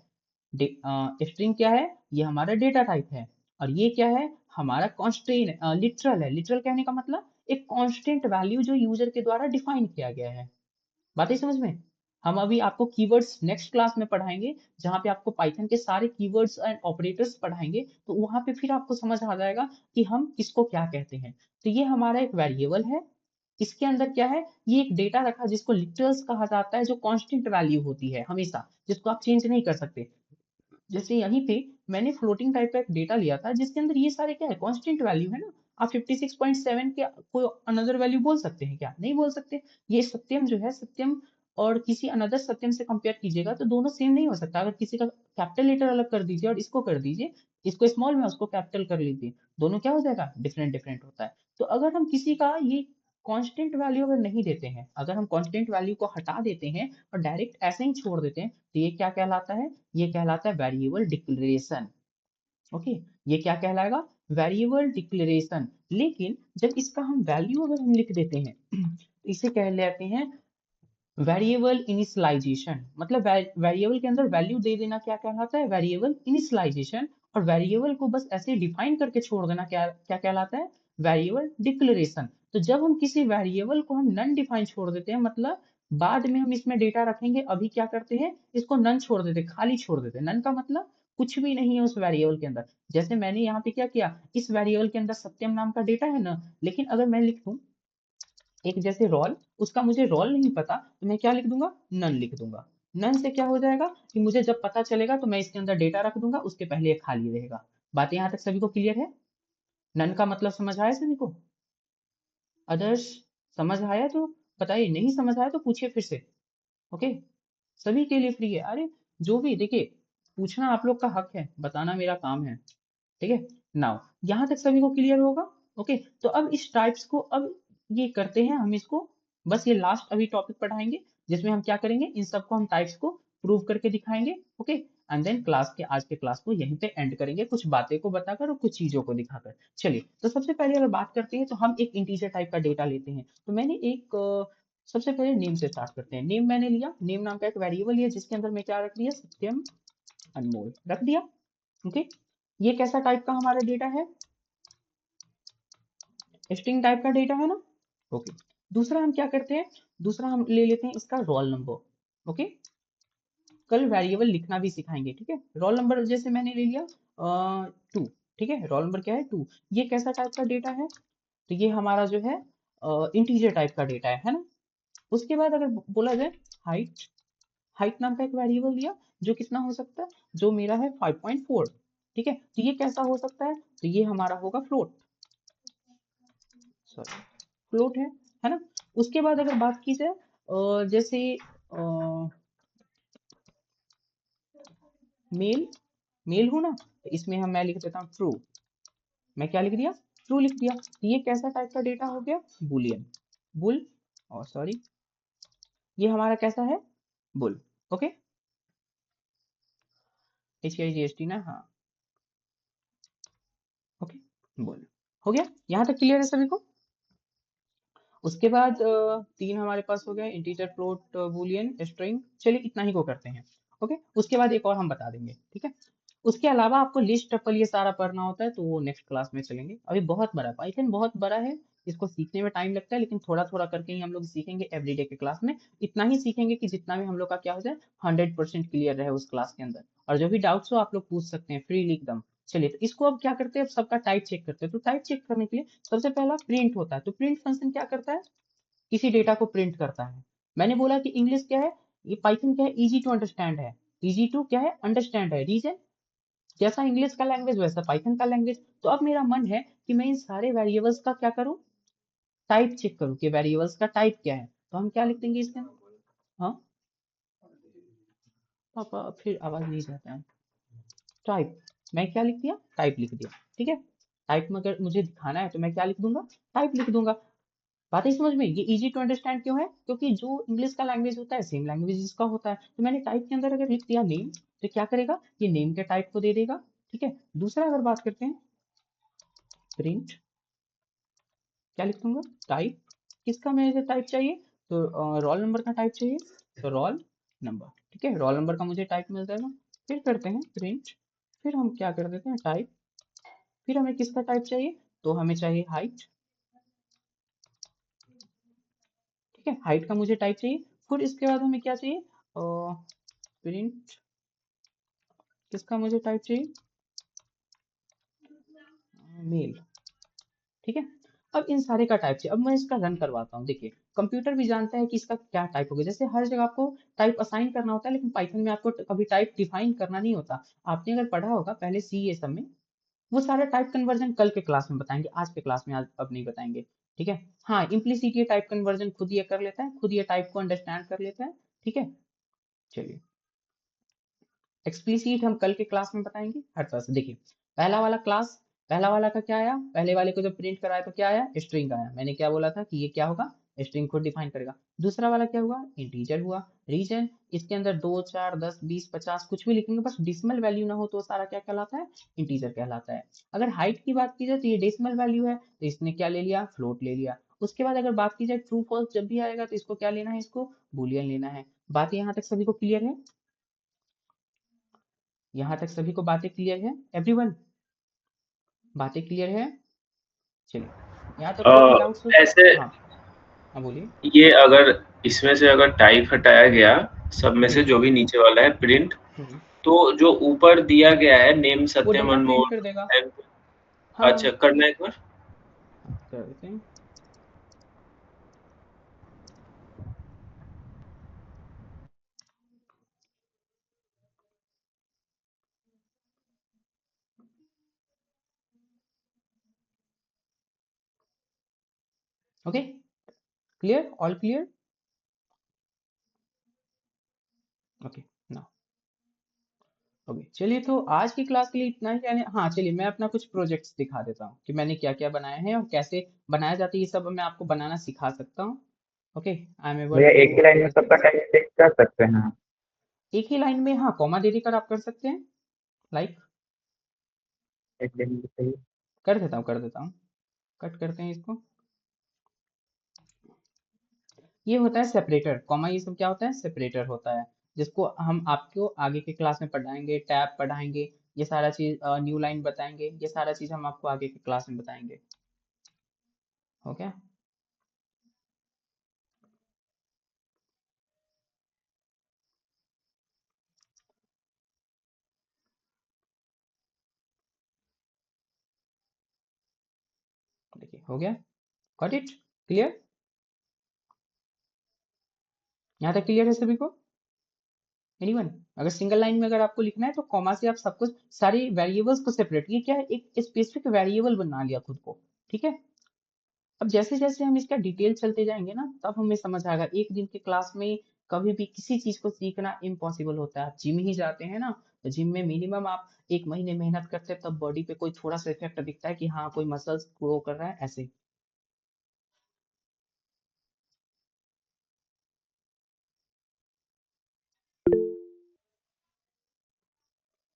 स्ट्रिंग क्या है, ये हमारा डेटा टाइप है, और ये क्या है, हमारा कॉन्स्टेंट लिटरल है। लिटरल कहने का मतलब एक कांस्टेंट वैल्यू जो यूजर के द्वारा डिफाइन किया गया है। बात है समझ में। हम अभी आपको कीवर्ड्स नेक्स्ट क्लास में पढ़ाएंगे, जहां पे आपको पाइथन के सारे कीवर्ड्स एंड ऑपरेटर्स पढ़ाएंगे, तो वहां पे फिर आपको समझ आ जाएगा कि हम किसको क्या कहते हैं। तो ये हमारा एक वेरिएबल है, इसके अंदर क्या है, ये एक डेटा रखा जिसको लिटरल्स कहा जाता है, जो कांस्टेंट वैल्यू होती है हमेशा, जिसको आप चेंज नहीं कर सकते। जैसे यहीं पे मैंने फ्लोटिंग टाइप का एक डेटा लिया था, जिसके अंदर ये सारे क्या है, कांस्टेंट वैल्यू है ना। आप 56.7 के कोई अनदर वैल्यू बोल सकते हैं क्या, नहीं बोल सकते। ये सत्यम जो है, सत्यम और किसी अनदर सत्यम से कंपेयर कीजिएगा तो दोनों सेम नहीं हो सकता। अगर किसी का कैपिटल लेटर अलग कर दीजिए और इसको कर दीजिए, इसको स्मॉल में उसको कैपिटल कर लीजिए, दोनों क्या हो जाएगा, डिफरेंट डिफरेंट होता है। तो अगर हम किसी का ये कांस्टेंट वैल्यू अगर नहीं देते हैं, अगर हम कांस्टेंट वैल्यू को हटा देते हैं और डायरेक्ट ऐसे ही छोड़ देते हैं, तो ये क्या कहलाता है, ये कहलाता है वेरिएबल डिक्लेरेशन। ओके, ये क्या कहलाएगा, वेरिएबल डिक्लेरेशन। लेकिन जब इसका हम वैल्यू अगर हम लिख देते हैं तो इसे कह लेते हैं वेरिएबल इनिशियलाइजेशन। मतलब वेरिएबल के अंदर वैल्यू दे देना क्या कहलाता है, वेरिएबल इनिशियलाइजेशन। और वेरिएबल को बस ऐसे डिफाइन करके छोड़ देना क्या क्या कहलाता है, वेरिएबल डिक्लेरेशन। तो जब हम किसी वेरिएबल को हम नन डिफाइन छोड़ देते हैं, मतलब बाद में हम इसमें डेटा रखेंगे, अभी क्या करते हैं, इसको नन छोड़ देते, खाली छोड़ देते। नन का मतलब कुछ भी नहीं है उस वेरिएबल के अंदर। जैसे मैंने यहाँ पे क्या किया, इस वेरिएबल के अंदर सत्यम नाम का डेटा है ना, लेकिन अगर मैं लिख दूं एक जैसे रोल, उसका मुझे रोल नहीं पता, तो मैं क्या लिख दूंगा, नन लिख दूंगा। नन से क्या हो जाएगा कि मुझे जब पता चलेगा तो मैं इसके अंदर डेटा रख दूंगा, उसके पहले ये खाली रहेगा। बातें यहाँ तक सभी को क्लियर है, नन का मतलब समझ आया सभी को, अदर्स समझ आया तो बताइए, नहीं समझ आया तो पूछिए फिर से। ओके, सभी के लिए फ्री है, अरे जो भी देखिए, पूछना आप लोग का हक है, बताना मेरा काम है। ठीक है, नाउ यहाँ तक सभी को क्लियर होगा। ओके, तो अब इस टाइप्स को अब ये करते हैं हम इसको, बस ये लास्ट अभी टॉपिक पढ़ाएंगे, जिसमें हम क्या करेंगे, इन सबको हम टाइप्स को प्रूव करके दिखाएंगे। ओके, एंड देन क्लास के आज के क्लास को यहीं पे एंड करेंगे, कुछ बातें को बताकर और कुछ चीजों को दिखाकर। चलिए, तो सबसे पहले अगर बात करते हैं तो हम एक इंटीजर टाइप का डेटा लेते हैं। तो मैंने एक सबसे पहले नेम से स्टार्ट करते हैं। नेम मैंने लिया, नेम नाम का एक वेरिएबल लिया जिसके अंदर मैं क्या रख दिया, सत्यम अनमोल रख दिया। ओके, ये कैसा टाइप का हमारा डेटा है, स्ट्रिंग टाइप का डेटा है ना। ओके, दूसरा हम क्या करते हैं, दूसरा हम ले लेते हैं इसका रोल नंबर। ओके, कल वेरिएबल लिखना भी सिखाएंगे, ठीक है। रोल नंबर जैसे मैंने ले लिया 2, ठीक है, रोल नंबर क्या है 2। ये कैसा टाइप का डेटा है, तो ये हमारा जो है इंटीजर टाइप का डेटा है ना। उसके बाद अगर बोला जाए हाइट, हाइट नाम का एक वेरिएबल दिया जो कितना हो सकता है, जो मेरा है 5.4, ठीक है। तो ये कैसा हो सकता है, तो ये हमारा होगा फ्लोट, सॉरी फ्लोट है ना। उसके बाद अगर बात की जाए जैसे मेल, मेल हो ना, तो इसमें हम मैं लिख देता हूँ ट्रू। मैं क्या लिख दिया, ट्रू लिख दिया। तो ये कैसा टाइप का डेटा हो गया, बुलियन, बुल, और सॉरी ये हमारा कैसा है, बुल। ओके, HIGST ना, हाँ ओके, बुल हो गया। यहाँ तक क्लियर है सभी को। उसके बाद 3 हमारे पास हो गए, इंटीजर, फ्लोट, बूलियन, स्ट्रिंग। चलिए इतना ही को करते हैं। ओके, उसके बाद एक और हम बता देंगे, ठीक है। उसके अलावा आपको लिस्ट टपल ये सारा पढ़ना होता है, तो वो नेक्स्ट क्लास में चलेंगे। अभी बहुत बड़ा पाइथन, बहुत बड़ा है, इसको सीखने में टाइम लगता है, लेकिन थोड़ा थोड़ा करके ही हम लोग सीखेंगे एवरीडे के क्लास में। इतना ही सीखेंगे कि जितना भी हम लोग का क्या हो जाए 100% क्लियर रहे उस क्लास के अंदर। और जो भी डाउट्स हो आप लोग पूछ सकते हैं फ्रीली एकदम। चलिए, तो इसको अब क्या करते हैं, अब सबका टाइप चेक करते हैं। तो टाइप चेक करने के लिए सबसे पहला प्रिंट होता है। तो प्रिंट फंक्शन क्या करता है, किसी डेटा को प्रिंट करता है। मैंने बोला कि इंग्लिश क्या है, ये पाइथन क्या है, इजी टू अंडरस्टैंड है, इजी टू क्या है, अंडरस्टैंड है। रीजन, जैसा इंग्लिश का लैंग्वेज वैसा पाइथन का लैंग्वेज। तो अब मेरा मन है कि मैं इन सारे वेरिएबल्स का क्या करूं, टाइप चेक करूं कि वेरिएबल्स का टाइप क्या है। तो हम क्या लिख देंगे इसके अंदर, हाँ पापा फिर आवाज नहीं जाता है, टाइप। मैं क्या लिख दिया, टाइप लिख दिया, ठीक है। टाइप में अगर मुझे दिखाना है तो मैं क्या लिख दूंगा, टाइप लिख दूंगा। बात है समझ में, ये इजी टू अंडरस्टैंड क्यों है, क्योंकि जो इंग्लिश का लैंग्वेज होता है सेम लैंग्वेज इसका होता है। तो मैंने टाइप के अंदर अगर लिख दिया नेम, तो क्या करेगा, ये नेम के टाइप को दे देगा, ठीक है। दूसरा अगर बात करते हैं प्रिंट, क्या लिख दूंगा, टाइप, किसका मुझे टाइप चाहिए, तो रोल नंबर का टाइप चाहिए, तो रोल नंबर, ठीक है। रोल नंबर का मुझे टाइप मिल जाएगा। फिर करते हैं प्रिंट, फिर हम क्या कर देते हैं टाइप, फिर हमें किसका टाइप चाहिए, तो हमें चाहिए हाइट, ठीक है। हाइट का मुझे टाइप चाहिए। फिर इसके बाद हमें क्या चाहिए, प्रिंट, किसका मुझे टाइप चाहिए, मेल, ठीक है। अब इन सारे का टाइप चाहिए। अब मैं इसका रन करवाता हूँ। देखिए, कंप्यूटर भी जानता है कि इसका क्या टाइप होगा। जैसे हर जगह आपको टाइप असाइन करना होता है, लेकिन पाइथन में आपको कभी टाइप डिफाइन करना नहीं होता। आपने अगर पढ़ा होगा पहले सी ये सब में, वो सारा टाइप कन्वर्जन कल के क्लास में बताएंगे, आज के क्लास में आज अब नहीं बताएंगे, ठीक है। हाँ, इम्प्लीसिट ये टाइप कन्वर्जन खुद ये कर लेता है, खुद ये टाइप को अंडरस्टैंड कर लेता है, ठीक है। चलिए, एक्सप्लिसिट हम कल के क्लास में बताएंगे हर तरह से। देखिए, पहला वाला क्लास, पहला वाला का क्या आया, पहले वाले को जब प्रिंट कराया तो क्या आया, स्ट्रिंग आया। मैंने क्या बोला था कि ये क्या होगा, स्ट्रिंग को डिफाइन करेगा। दूसरा वाला क्या हुआ, इंटीजर हुआ। रीजन, इसके अंदर 2, 4, 10, 20, 50 कुछ भी लिखेंगे, बस डिसिमल वैल्यू ना हो तो सारा क्या कहलाता है, इंटीजर कहलाता है। अगर हाइट की बात की जाए तो ये डेसिमल वैल्यू है, तो इसने क्या ले लिया, फ्लोट ले लिया। उसके बाद अगर बात की जाए ट्रू फॉल्स जब भी आएगा तो इसको क्या लेना है, इसको बुलियन लेना है। बात यहाँ तक सभी को क्लियर है, यहाँ तक सभी को बातें क्लियर है, एवरीवन, बातें क्लियर है। चलिए, यहाँ तक कोई भी डाउट्स हो, ऐसे हाँ हाँ बोलिए। ये अगर इसमें से अगर टाइप हटाया गया सब में से, हम्म जो भी नीचे वाला है प्रिंट, हम्म, तो जो ऊपर दिया गया है नेम वो सत्यम डेटा प्रिंट अनमोल, कर देगा। अच्छा हाँ, करना एक बार। कर देते हैं। Okay, clear, all clear, okay ना। ओके, चलिए, तो आज की क्लास के लिए इतना ही। यानी हाँ, चलिए मैं अपना कुछ प्रोजेक्ट्स दिखा देता हूँ कि मैंने क्या क्या बनाए हैं और कैसे बनाया जाता है। ये सब मैं आपको बनाना सिखा सकता हूँ। ओके, आई एम एबल भैया टू, एक ही लाइन में सबका टाइप चेक कर सकते हैं? एक ही लाइन में, हाँ कॉमा दे देकर आप कर सकते हैं, लाइक एक लाइन में सही। कर देता हूँ, कर देता हूँ, कट करते हैं इसको। ये होता है सेपरेटर, कॉमा ये सब क्या होता है, सेपरेटर होता है, जिसको हम आपको आगे के क्लास में पढ़ाएंगे, टैब पढ़ाएंगे, ये सारा चीज, न्यू लाइन बताएंगे, ये सारा चीज हम आपको आगे के क्लास में बताएंगे। ओके, देखिए हो गया, गॉट इट, क्लियर, यहाँ तक क्लियर है सभी को, एनीवन? अगर सिंगल लाइन में अगर आपको लिखना है तो कॉमा से आप सब कुछ, सारी वेरिएबल्स को सेपरेट, ये क्या है, एक स्पेसिफिक वेरिएबल बना लिया खुद को, ठीक है। अब जैसे जैसे हम इसका डिटेल चलते जाएंगे ना, तब हमें समझ आएगा। एक दिन के क्लास में कभी भी किसी चीज को सीखना इम्पॉसिबल होता है। आप जिम ही जाते हैं ना, तो जिम में मिनिमम आप 1 महीने मेहनत करते हैं, तब बॉडी पे कोई थोड़ा सा इफेक्ट दिखता है कि हाँ कोई मसल्स ग्रो कर रहा है, ऐसे।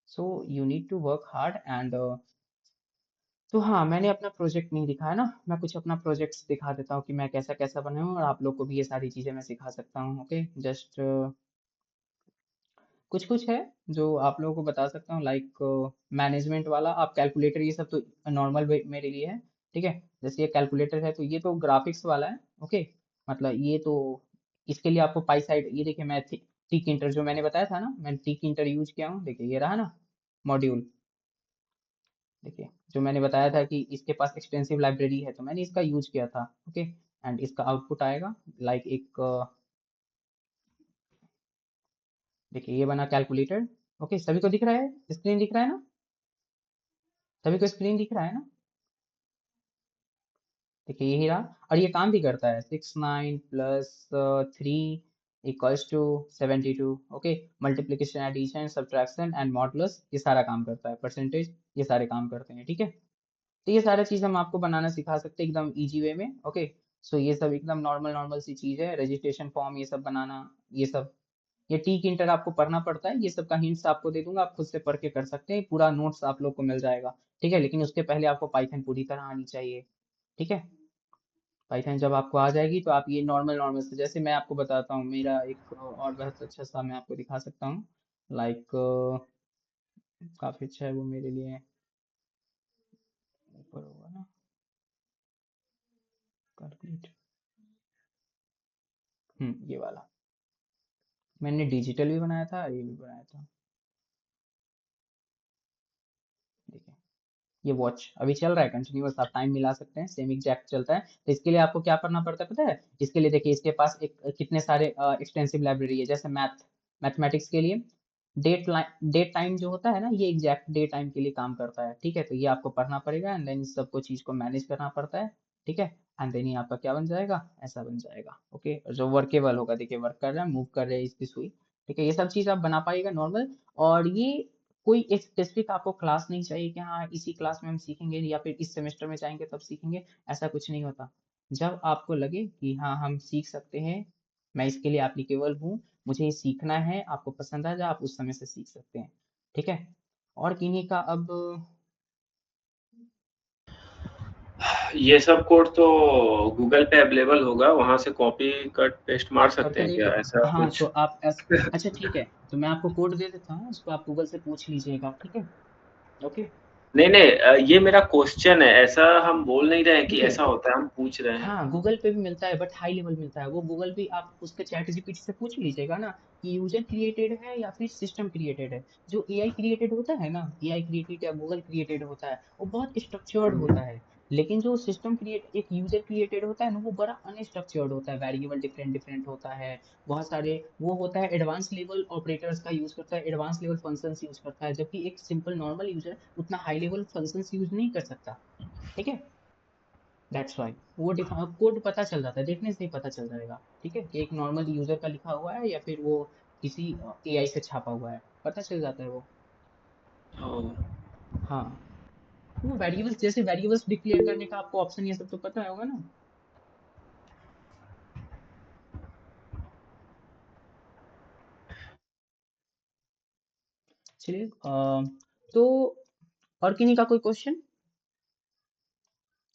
So you need to work hard and, तो हाँ, मैंने अपना प्रोजेक्ट नहीं दिखाया ना, मैं कुछ अपना प्रोजेक्ट्स दिखा देता हूँ कि मैं कैसा कैसा बनाया हूँ, और आप लोग को भी ये सारी चीजें मैं सिखा सकता हूँ। ओके, जस्ट कुछ कुछ है जो आप लोगों को बता सकता हूँ, लाइक मैनेजमेंट वाला, आप कैलकुलेटर, ये सब तो नॉर्मल मेरे लिए है, ठीक है। जैसे ये कैलकुलेटर है, तो ये तो ग्राफिक्स वाला है, ओके। मतलब ये तो, इसके लिए आपको पाई साइड, ये देखिए मैं टिक इंटर जो मैंने बताया था ना, मैंने टिक इंटर यूज किया हूँ, देखिए ये रहा ना मॉड्यूल, देखिए जो मैंने बताया था कि इसके पास एक्सटेंसिव लाइब्रेरी है, तो मैंने इसका यूज किया था, ओके। एंड इसका आउटपुट आएगा लाइक एक, देखिए ये बना कैलकुलेटर, ओके। सभी को दिख रहा है, स्क्रीन दिख रहा है ना, सभी को स्क्रीन दिख रहा है ना, देखिए यही रहा। और ये काम भी करता है, 69 + 3 = 72, okay. Multiplication, addition, subtraction and modulus, ये सारा काम करता है, परसेंटेज, ये सारे काम करते हैं, ठीक है। तो ये सारा चीज हम आपको बनाना सिखा सकते हैं एकदम इजी वे में, ओके। सो ये सब एकदम नॉर्मल नॉर्मल सी चीज है, रजिस्ट्रेशन फॉर्म ये सब बनाना, ये सब, ये टीक इंटर आपको पढ़ना पड़ता है, ये सब का हिंट्स आपको दे दूंगा, आप खुद से पढ़ के कर सकते हैं, पूरा नोट्स आप लोग को मिल जाएगा, ठीक है। लेकिन उसके पहले आपको पाइथन पूरी तरह आनी चाहिए, ठीक है। पाइथन जब आपको आ जाएगी तो आप ये नॉर्मल नॉर्मल से, जैसे मैं आपको बताता हूँ, मेरा एक और बहुत अच्छा सा मैं आपको दिखा सकता हूँ, लाइक काफी अच्छा है वो मेरे लिए, ऊपर होगा ना, कैलकुलेट, ये वाला मैंने डिजिटल भी बनाया था, ये भी बनाया था, देखिए ये वॉच अभी चल रहा है कंटिन्यूअस, आप टाइम मिला सकते हैं, सेम एग्जैक्ट चलता है। तो इसके लिए आपको क्या करना पड़ता है पता है, इसके लिए देखिए इसके पास एक कितने सारे एक्सटेंसिव लाइब्रेरी है, जैसे मैथमेटिक्स के लिए डेट टाइम जो होता है ना, ये एग्जैक्ट डे टाइम के लिए काम करता है, ठीक है। तो ये आपको पढ़ना पड़ेगा, एंड देन इस सबको चीज को मैनेज करना पड़ता है, ठीक है। एंड देन ये आपका क्या बन जाएगा, ऐसा बन जाएगा, ओके। जो वर्केबल होगा, देखिए वर्क कर रहा है, मूव कर रहे हैं इसकी सुई, ठीक है। ये सब चीज आप बना पाएगा नॉर्मल। और ये कोई एक स्पेसिफिक आपको क्लास नहीं चाहिए कि हाँ इसी क्लास में हम सीखेंगे, या फिर इस सेमेस्टर में जाएंगे तब सीखेंगे, ऐसा कुछ नहीं होता। जब आपको लगे कि हाँ हम सीख सकते हैं, मैं इसके लिए एप्लीकेबल हूँ, मुझे ये सीखना है, आपको पसंद आ जाए, आप उस समय से सीख सकते हैं, ठीक है। और किन्हीं का अब, ये सब कोड तो गूगल पे अवेलेबल होगा, वहां से कॉपी कट पेस्ट मार सकते करके हैं देख, क्या, ऐसा हाँ तो कुछ? आप अच्छा ठीक है, तो मैं आपको कोड दे देता हूँ, उसको आप गूगल से पूछ लीजिएगा, ठीक है, ओके। नहीं नहीं, ये मेरा क्वेश्चन है, ऐसा हम बोल नहीं रहे हैं कि देखिए, ऐसा होता है, हम पूछ रहे हैं। हाँ गूगल पे भी मिलता है, बट हाई लेवल मिलता है वो, गूगल पे आप उसके चैट जीपीटी से पूछ लीजिएगा ना कि यूजर क्रिएटेड है या फिर सिस्टम क्रिएटेड है। जो एआई क्रिएटेड होता है ना, एआई क्रिएटेड या गूगल क्रिएटेड होता है, वो बहुत स्ट्रक्चर्ड होता है। लेकिन जो सिस्टम क्रिएट, एक यूजर क्रिएटेड होता है ना, वो बड़ा अनस्ट्रक्चर्ड होता है, वेरिएबल डिफरेंट डिफरेंट होता है, बहुत सारे वो होता है, एडवांस लेवल ऑपरेटर्स का यूज करता है, एडवांस लेवल फंक्शंस यूज करता है, जबकि एक सिंपल नॉर्मल यूजर उतना हाई लेवल फंक्शंस यूज नहीं कर सकता, ठीक है। दैट्स वाई वो कोड पता चल जाता है, देखने से ही पता चल जाएगा, ठीक है, कि एक नॉर्मल यूजर का लिखा हुआ है या फिर वो किसी एआई से छापा हुआ है, पता चल जाता है वो। ओ, हाँ, वो वेरिएबल्स, जैसे वेरिएबल्स डिक्लेयर करने का आपको ऑप्शन, ये सब तो पता होगा ना। चलिए तो और किन्हीं का कोई क्वेश्चन?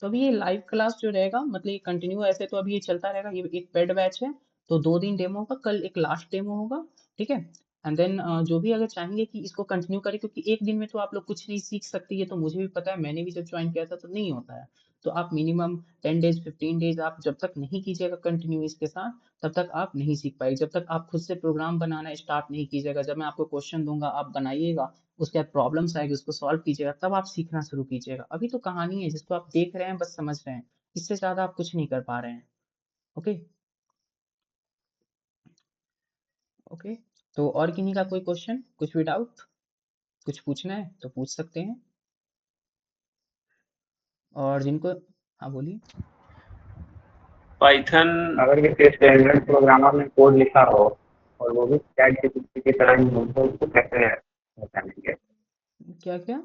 तो अभी ये लाइव क्लास जो रहेगा मतलब ये कंटिन्यू ऐसे तो अभी ये चलता रहेगा, ये एक पेड बैच है, तो 2 दिन डेमो होगा, कल एक लास्ट डेमो होगा, ठीक है। एंड देन जो भी अगर चाहेंगे कि इसको कंटिन्यू करें, क्योंकि एक दिन में तो आप लोग कुछ नहीं सीख सकते, ये तो मुझे भी पता है, मैंने भी जब ज्वाइन किया था तो नहीं होता है। तो आप मिनिमम 10 डेज 15 डेज आप जब तक नहीं कीजिएगा कंटिन्यू इसके साथ, तब तक आप नहीं सीख पाएंगे। जब तक आप खुद से प्रोग्राम बनाना स्टार्ट नहीं कीजिएगा, जब मैं आपको क्वेश्चन दूंगा आप बनाइएगा, उसके बाद प्रॉब्लम्स आएगी उसको सॉल्व कीजिएगा, तब आप सीखना शुरू कीजिएगा। अभी तो कहानी है जिसको आप देख रहे हैं बस समझ रहे हैं, इससे ज्यादा आप कुछ नहीं कर पा रहे हैं। Okay okay. तो और किन्हीं का कोई क्वेश्चन, कुछ भी डाउट, कुछ पूछना है तो पूछ सकते हैं। और जिनको, हाँ बोलिए। पाइथन अगर किसी स्टैंडर्ड प्रोग्रामर ने कोड लिखा हो और वो भी चैट जीपीटी की तरह ही हो तो उसको कैसे पहचानेंगे? क्या क्या?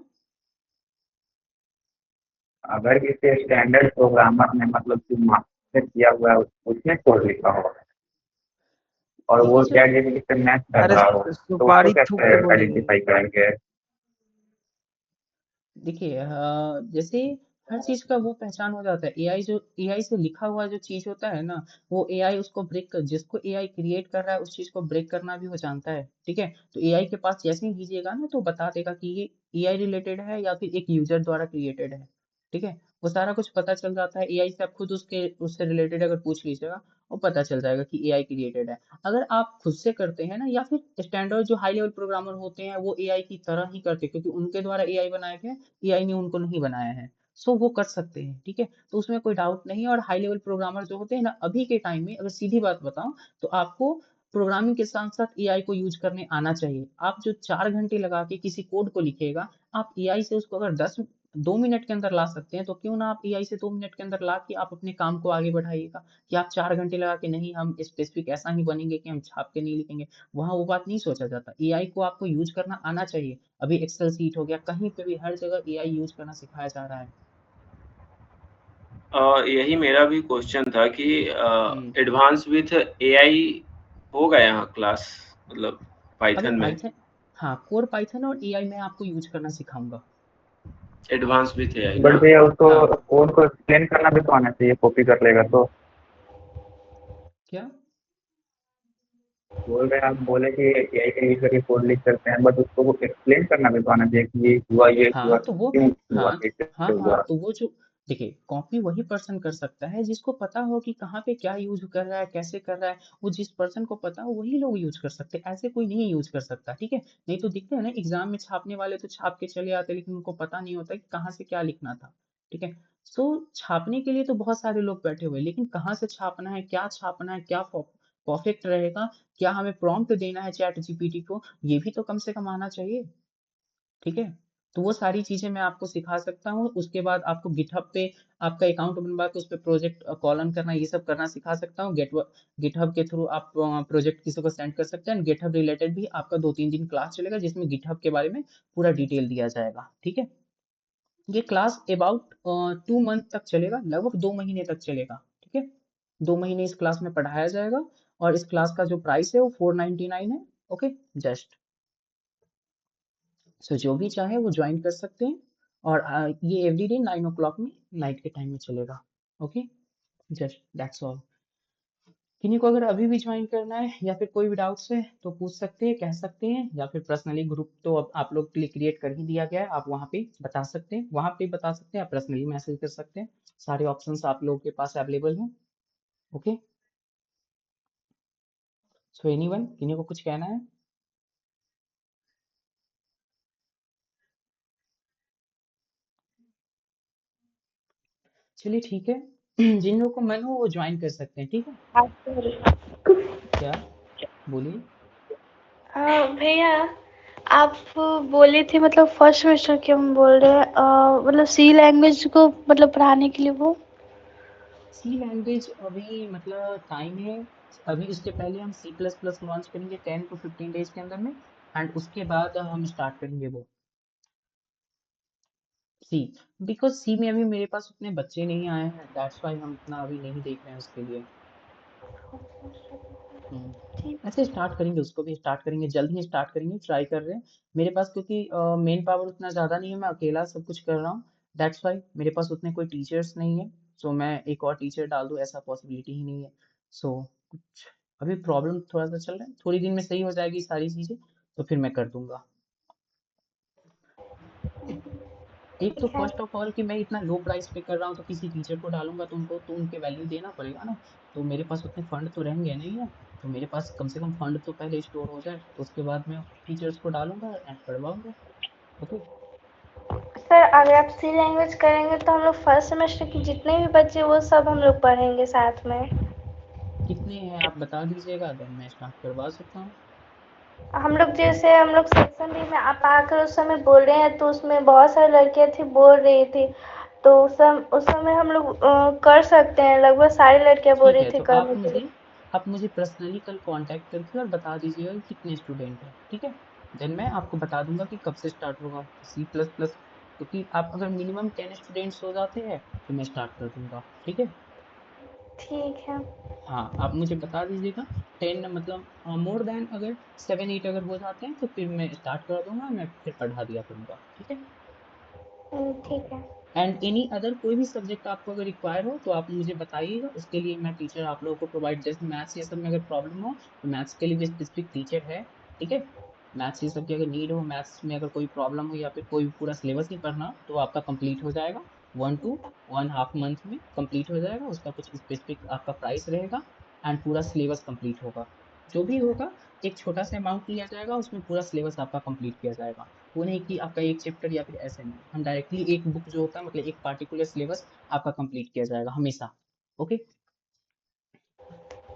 अगर किसी स्टैंडर्ड प्रोग्रामर ने मतलब जो मास्टर किया हुआ है उसने कोड लिखा हो और वो देखिए जब, चैट जीपीटी से मैच कर अरे रहा हो तो उसको सुपारी थूक कैसे के बोलेंगे। आइडेंटिफाई करेंगे? देखिए जैसे हर चीज का वो पहचान हो जाता है, एआई जो एआई से लिखा हुआ जो चीज होता है ना, वो एआई उसको ब्रेक कर, जिसको एआई क्रिएट कर रहा है उस चीज को ब्रेक करना भी वो जानता है, ठीक है। तो एआई के पास जैसे ही कीजिएगा ना तो बता देगा कि ये एआई रिलेटेड है या फिर एक यूजर द्वारा क्रिएटेड है, ठीक है। वो सारा कुछ पता चल जाता है एआई से, आप खुद उसके उससे रिलेटेड अगर पूछ लीजिएगा वो पता चल जाएगा कि एआई क्रिएटेड है। अगर आप खुद से करते हैं ना, या फिर स्टैंडर्ड जो हाई लेवल प्रोग्रामर होते हैं वो एआई की तरह ही करते हैं, क्योंकि उनके द्वारा एआई बनाया गया, एआई ने उनको नहीं बनाया है, सो वो कर सकते हैं, ठीक है। तो उसमें कोई डाउट नहीं है। और हाई लेवल प्रोग्रामर जो होते हैं ना अभी के टाइम में, अगर सीधी बात बताऊं तो आपको प्रोग्रामिंग के साथ साथ एआई को यूज करने आना चाहिए। आप जो 4 घंटे लगा के किसी कोड को लिखेगा, आप एआई से उसको अगर 2 मिनट के अंदर ला सकते हैं, तो क्यों ना आप एआई से 2 मिनट के अंदर ला के आप अपने काम को आगे बढ़ाइएगा। कि आप 4 घंटे लगा के, नहीं हम स्पेसिफिक ऐसा ही बनेंगे कि हम छाप के नहीं लिखेंगे, वहां वो बात नहीं सोचा जाता। एआई को आपको यूज करना आना चाहिए। अभी एक्सेल सीट हो गया, कहीं पे भी हर जगह एआई यूज करना सिखाया जा रहा है। यही मेरा भी क्वेश्चन था कि हम्म। एडवांस विथ एआई होगा यहाँ क्लास, मतलब अगर पाइथन में पाइथन, हाँ कोर पाइथन और एआई मैं आपको यूज करना सिखाऊंगा। एडवांस विथ एआई बट ना? भैया उसको हाँ। कोड को एक्सप्लेन करना भी तो आना चाहिए, कॉपी कर लेगा तो। क्या? बोल रहे हैं आप, बोले कि एआई का यूज करके कोड लिख सकते हैं, बट उसको वो एक्सप्लेन करना भी तो आना चाहिए कि ये हुआ, हाँ तो वो, क्यों हुआ, हाँ कैसे हाँ हाँ, हुआ। तो वो जो, देखिए कॉपी वही पर्सन कर सकता है जिसको पता हो कि कहाँ पे क्या यूज कर रहा है, कैसे कर रहा है। वो जिस पर्सन को पता हो वही लोग यूज कर सकते हैं, ऐसे कोई नहीं यूज कर सकता, ठीक है। नहीं तो दिखते हैं ना एग्जाम में छापने वाले तो छाप के चले आते हैं, लेकिन उनको पता नहीं होता कि कहाँ से क्या लिखना था, ठीक है। सो छापने के लिए तो बहुत सारे लोग बैठे हुए हैं, लेकिन कहाँ से छापना है, क्या छापना है, क्या परफेक्ट रहेगा, क्या हमें प्रॉम्प्ट देना है चैट जीपीटी को, ये भी तो कम से कम आना चाहिए, ठीक है। तो वो सारी चीजें मैं आपको सिखा सकता हूँ। उसके बाद आपको गिटहब पे आपका अकाउंट बनवा के उस पर प्रोजेक्ट कॉलन करना, ये सब करना सिखा सकता हूँ। गिटहब के थ्रू आप प्रोजेक्ट किसी को सेंड कर सकते हैं। गिटहब रिलेटेड भी आपका 2-3 दिन क्लास चलेगा, जिसमें गिटहब के बारे में पूरा डिटेल दिया जाएगा, ठीक है। ये क्लास अबाउट 2 मंथ तक चलेगा, लगभग 2 महीने तक चलेगा, ठीक है। 2 महीने इस क्लास में पढ़ाया जाएगा। और इस क्लास का जो प्राइस है वो 499 है, ओके जस्ट। सो जो भी चाहे वो ज्वाइन कर सकते हैं। और ये एवरीडे 9 o'clock में, नाइट के टाइम में चलेगा, ओके जस्ट दैट्स ऑल। किन्हीं को अगर अभी भी ज्वाइन करना है या फिर कोई भी डाउट्स है तो पूछ सकते हैं, कह सकते हैं, या फिर पर्सनली ग्रुप तो अब आप लोग के लिए क्रिएट कर ही दिया गया है, आप वहाँ पे बता सकते हैं, वहाँ पे बता सकते हैं, आप पर्सनली मैसेज कर सकते हैं। सारे ऑप्शंस आप लोगों के पास अवेलेबल हैं, ओके। सो एनीवन, किन्हीं को कुछ कहना है? चलिए ठीक है। जिन लोगों को मन हो वो ज्वाइन कर सकते हैं, ठीक है। क्या? बोलिए। भैया आप बोले थे मतलब फर्स्ट सेमेस्टर के हम बोल रहे हैं मतलब सी लैंग्वेज को मतलब पढ़ाने के लिए वो। सी लैंग्वेज अभी मतलब टाइम है। अभी इसके पहले हम सी प्लस प्लस लॉन्च करेंगे 10 to 15 डेज के अंदर में। एंड उसके बाद हम स्टार्ट करेंगे वो सी। बिकॉज सी में अभी मेरे पास उतने बच्चे नहीं आए हैं, दैट्स वाई हम उतना अभी नहीं देख रहे हैं उसके लिए। ऐसे स्टार्ट करेंगे, उसको भी स्टार्ट करेंगे, जल्द ही स्टार्ट करेंगे, ट्राई कर रहे हैं। मेरे पास क्योंकि मेन पावर उतना ज़्यादा नहीं है, मैं अकेला सब कुछ कर रहा हूँ। दैट्स वाई मेरे पास उतने कोई टीचर्स नहीं है, सो मैं एक और टीचर डाल दूँ ऐसा पॉसिबिलिटी ही नहीं है। सो कुछ अभी प्रॉब्लम थोड़ा सा चल रहा है, थोड़ी दिन में सही हो जाएगी सारी चीज़ें, तो फिर मैं कर दूंगा। एक तो ठीक है। फर्स्ट ऑफ ऑल कि मैं इतना लो प्राइस पे कर रहा हूँ, तो किसी टीचर को डालूंगा तो उनको तो उनके वैल्यू देना पड़ेगा ना। तो मेरे पास उतने फंड तो रहेंगे नहीं है, तो मेरे पास कम से कम फंड तो पहले स्टोर हो जाए, तो उसके बाद मैं टीचर्स को डालूंगा एंड पढ़वाऊंगा। ओके। सर अगर आप सी लैंग्वेज करेंगे तो हम लोग फर्स्ट सेमेस्टर के जितने भी बच्चे वो सब हम लोग पढ़ेंगे साथ में। कितने हैं आप बता दीजिएगा, देन मैं स्टार्ट करवा सकता हूँ। हम लोग सेक्शन बी में आप आकर उस समय बोल रहे हैं तो उसमें बहुत सारी लड़कियां थी बोल रही थी, तो उस समय हम लोग कर सकते हैं, लगभग सारी लड़कियां बोल ठीक रही है, थी तो करने के लिए। आप मुझे पर्सनली कल कांटेक्ट करके और बता दीजिएगा कि कितने स्टूडेंट हैं, ठीक है। देन मैं आपको बता दूंगा कि कब से स्टार्ट होगा सी प्लस प्लस, क्योंकि आप अगर मिनिमम 10 स्टूडेंट्स हो जाते हैं तो मैं स्टार्ट कर दूंगा, ठीक है। ठीक है। हाँ, आप मुझे बता दीजिएगा 10 मतलब मोर देन अगर 7-8 अगर हो जाते हैं तो फिर मैं स्टार्ट कर दूंगा, मैं फिर पढ़ा दिया करूंगा, ठीक है। ठीक है। एंड एनी अदर कोई भी सब्जेक्ट आपको अगर रिक्वायर हो तो आप मुझे बताइएगा, उसके लिए मैं टीचर आप लोगों को प्रोवाइड, जैसे मैथ्स ये सब में अगर प्रॉब्लम हो तो मैथ्स के लिए भी स्पेसिफिक टीचर है, ठीक है। मैथ्स ये सब की अगर नीड हो, मैथ्स में अगर कोई प्रॉब्लम हो या फिर कोई पूरा सिलेबस नहीं पढ़ना तो आपका कंप्लीट हो जाएगा, 1 to 1.5 मंथ में कंप्लीट हो जाएगा, उसका कुछ स्पेसिफिक आपका प्राइस रहेगा एंड पूरा सिलेबस कंप्लीट होगा। जो भी होगा एक छोटा सा अमाउंट लिया जाएगा, उसमें पूरा सिलेबस आपका कंप्लीट किया जाएगा। वो नहीं कि आपका एक चैप्टर या फिर ऐसे नहीं, हम डायरेक्टली एक बुक जो होता है मतलब एक पार्टिकुलर सिलेबस आपका कंप्लीट किया जाएगा हमेशा। ओके।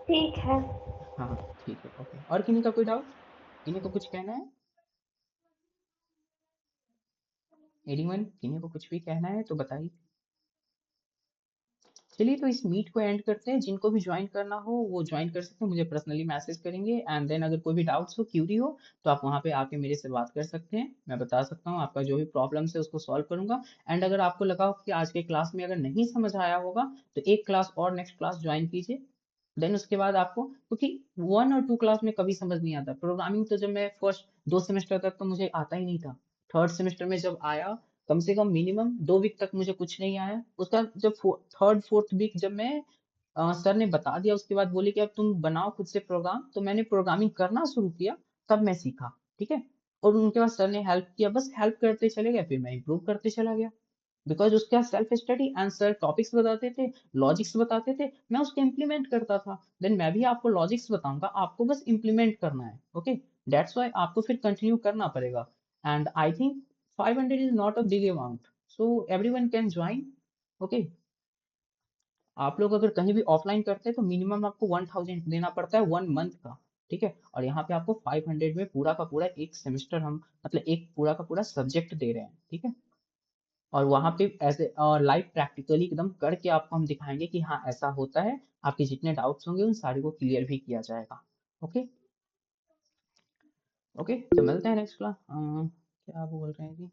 ठीक है। हाँ ठीक है, ओके। और किन्हीं का कोई डाउट, किन्हीं को कुछ कहना है, एनीवन किन्हीं को कुछ भी कहना है तो बताइए। चलिए तो इस मीट को एंड करते हैं, जिनको भी ज्वाइन करना हो वो ज्वाइन कर सकते हैं, मुझे पर्सनली मैसेज करेंगे एंड देन अगर कोई भी डाउट्स हो क्यूरी हो तो आप वहाँ पे आके मेरे से बात कर सकते हैं, मैं बता सकता हूँ आपका जो भी प्रॉब्लम्स है उसको सॉल्व करूंगा। एंड अगर आपको लगा हो कि आज के क्लास में अगर नहीं समझ आया होगा तो एक क्लास और नेक्स्ट क्लास ज्वाइन कीजिए, देन उसके बाद आपको, क्योंकि 1 और 2 क्लास में कभी समझ नहीं आता प्रोग्रामिंग, तो जब मैं फर्स्ट 2 सेमेस्टर तक तो मुझे आता ही नहीं था, थर्ड सेमेस्टर में जब आया कम से कम मिनिमम 2 वीक तक मुझे कुछ नहीं आया, उसका जब थर्ड फोर्थ वीक जब मैं सर ने बता दिया उसके बाद बोले कि अब तुम बनाओ खुद से प्रोग्राम, तो मैंने प्रोग्रामिंग करना शुरू किया, तब मैं सीखा, ठीक है। और उनके बाद सर ने हेल्प किया, बस हेल्प करते चले गए, फिर मैं इम्प्रूव करते चला गया, बिकॉज उसका self study and sir topics बताते थे, लॉजिक्स बताते थे, मैं उसको इम्प्लीमेंट करता था, देन मैं भी आपको लॉजिक्स बताऊंगा, आपको बस इम्प्लीमेंट करना है, ओके। दैट्स वाई आपको फिर कंटिन्यू करना पड़ेगा। And I think 500 is not a big amount, so everyone can join, okay. आप लोग अगर कहीं भी ऑफलाइन करते हैं तो मिनिमम आपको 1000 देना पड़ता है 1 मंथ का, ठीक है। और यहाँ पे आपको 500 में पूरा का पूरा एक सेमेस्टर हम मतलब एक पूरा का पूरा सब्जेक्ट दे रहे हैं, ठीक है। और वहाँ पे ऐसे लाइव प्रैक्टिकली एकदम करके आपको हम दिखाएंगे कि हाँ ऐसा होता है, आपके जितने डाउट्स होंगे उन सारे को क्लियर भी किया जाएगा, ओके। ओके तो मिलते हैं नेक्स्ट क्लास। क्या आप बोल रहे हैं जी,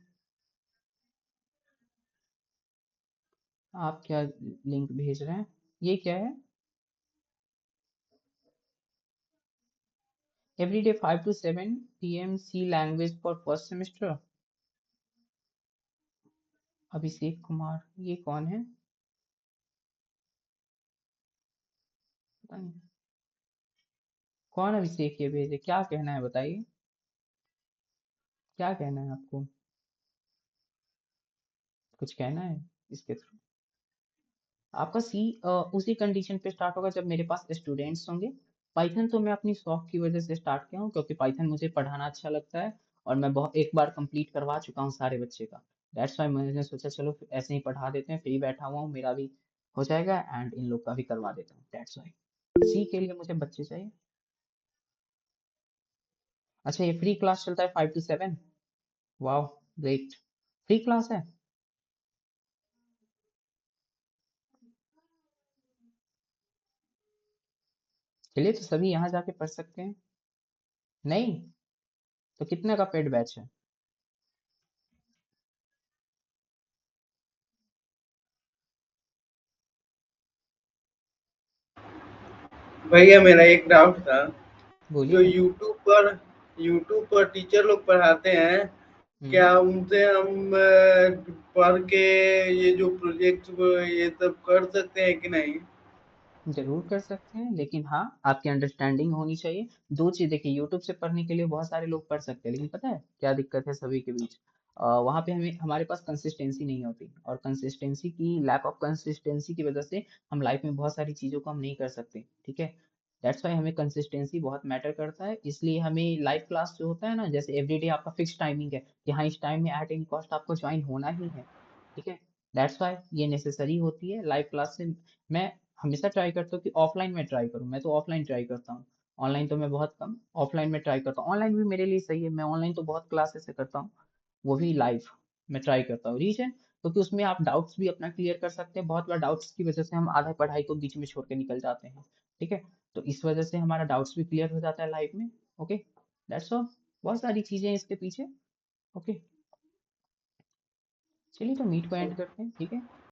आप क्या लिंक भेज रहे हैं, ये क्या है, every day 5 to 7 PM C language for first semester, Abhishek Kumar, ये कौन है, पता नहीं कौन अभिषेक ये भेजे, क्या कहना है बताइए, क्या कहना है आपको, कुछ कहना है इसके थ्रू। आपका सी उसी कंडीशन पे स्टार्ट होगा जब मेरे पास स्टूडेंट्स होंगे। पाइथन तो मैं अपनी शौक की वजह से स्टार्ट किया हूँ, क्योंकि पाइथन मुझे पढ़ाना अच्छा लगता है और मैं बहुत एक बार कंप्लीट करवा चुका हूँ सारे बच्चे का। दैट्स वाई मैंने सोचा चलो ऐसे ही पढ़ा देते हैं, फ्री बैठा हुआ हूँ, मेरा भी हो जाएगा एंड इन लोग का भी करवा देता हूँ, दैट्स वाई सी के लिए मुझे बच्चे चाहिए। अच्छा ये फ्री क्लास चलता है 5 to 7, वाह ग्रेट, फ्री क्लास है। चलिए तो सभी यहाँ जाके पढ़ सकते हैं, नहीं तो कितने का पेड बैच है, भैया मेरा एक डाउट था, बोलिए जो ना। यूट्यूब पर टीचर लोग पढ़ाते हैं क्या उनसे हम पढ़ के ये जो प्रोजेक्ट ये सब कर सकते हैं कि नहीं? जरूर कर सकते हैं, लेकिन हाँ आपकी अंडरस्टैंडिंग होनी चाहिए। दो चीज देखिए, यूट्यूब से पढ़ने के लिए बहुत सारे लोग पढ़ सकते हैं, लेकिन पता है क्या दिक्कत है सभी के बीच? वहाँ पे हमारे पास कंसिस्टेंसी नहीं होती, और कंसिस्टेंसी की लैक ऑफ कंसिस्टेंसी की वजह से हम लाइफ में बहुत सारी चीज़ों को हम नहीं कर सकते, ठीक है? दैट्स वाई हमें कंसिस्टेंसी बहुत मैटर करता है। इसलिए हमें लाइव क्लास जो होता है ना, जैसे एवरीडे आपका फिक्स टाइमिंग है कि हाँ इस टाइम में एट एनी कॉस्ट आपको ज्वाइन होना ही है, ठीक है? दैट्स वाई ये नेसेसरी होती है लाइव क्लास से। मैं हमेशा ट्राई करता हूँ कि ऑफलाइन में ट्राई करूँ, मैं तो ऑफलाइन ट्राई करता हूँ। ऑनलाइन तो मैं बहुत कम, ऑफलाइन में ट्राई करता हूँ। ऑनलाइन भी मेरे लिए सही है, मैं ऑनलाइन तो बहुत क्लासेस से करता हूँ, वो भी लाइव मैं ट्राई करता हूँ। रीजन क्योंकि उसमें आप डाउट्स भी अपना क्लियर कर सकते हैं। बहुत बार डाउट्स की वजह से हम आधा पढ़ाई को बीच में छोड़ के निकल जाते हैं, ठीक है? तो इस वजह से हमारा डाउट्स भी क्लियर हो जाता है लाइव में। Okay, that's all. बहुत सारी चीजें हैं इसके पीछे। ओके, चलिए तो मीट को एंड करते हैं, ठीक है?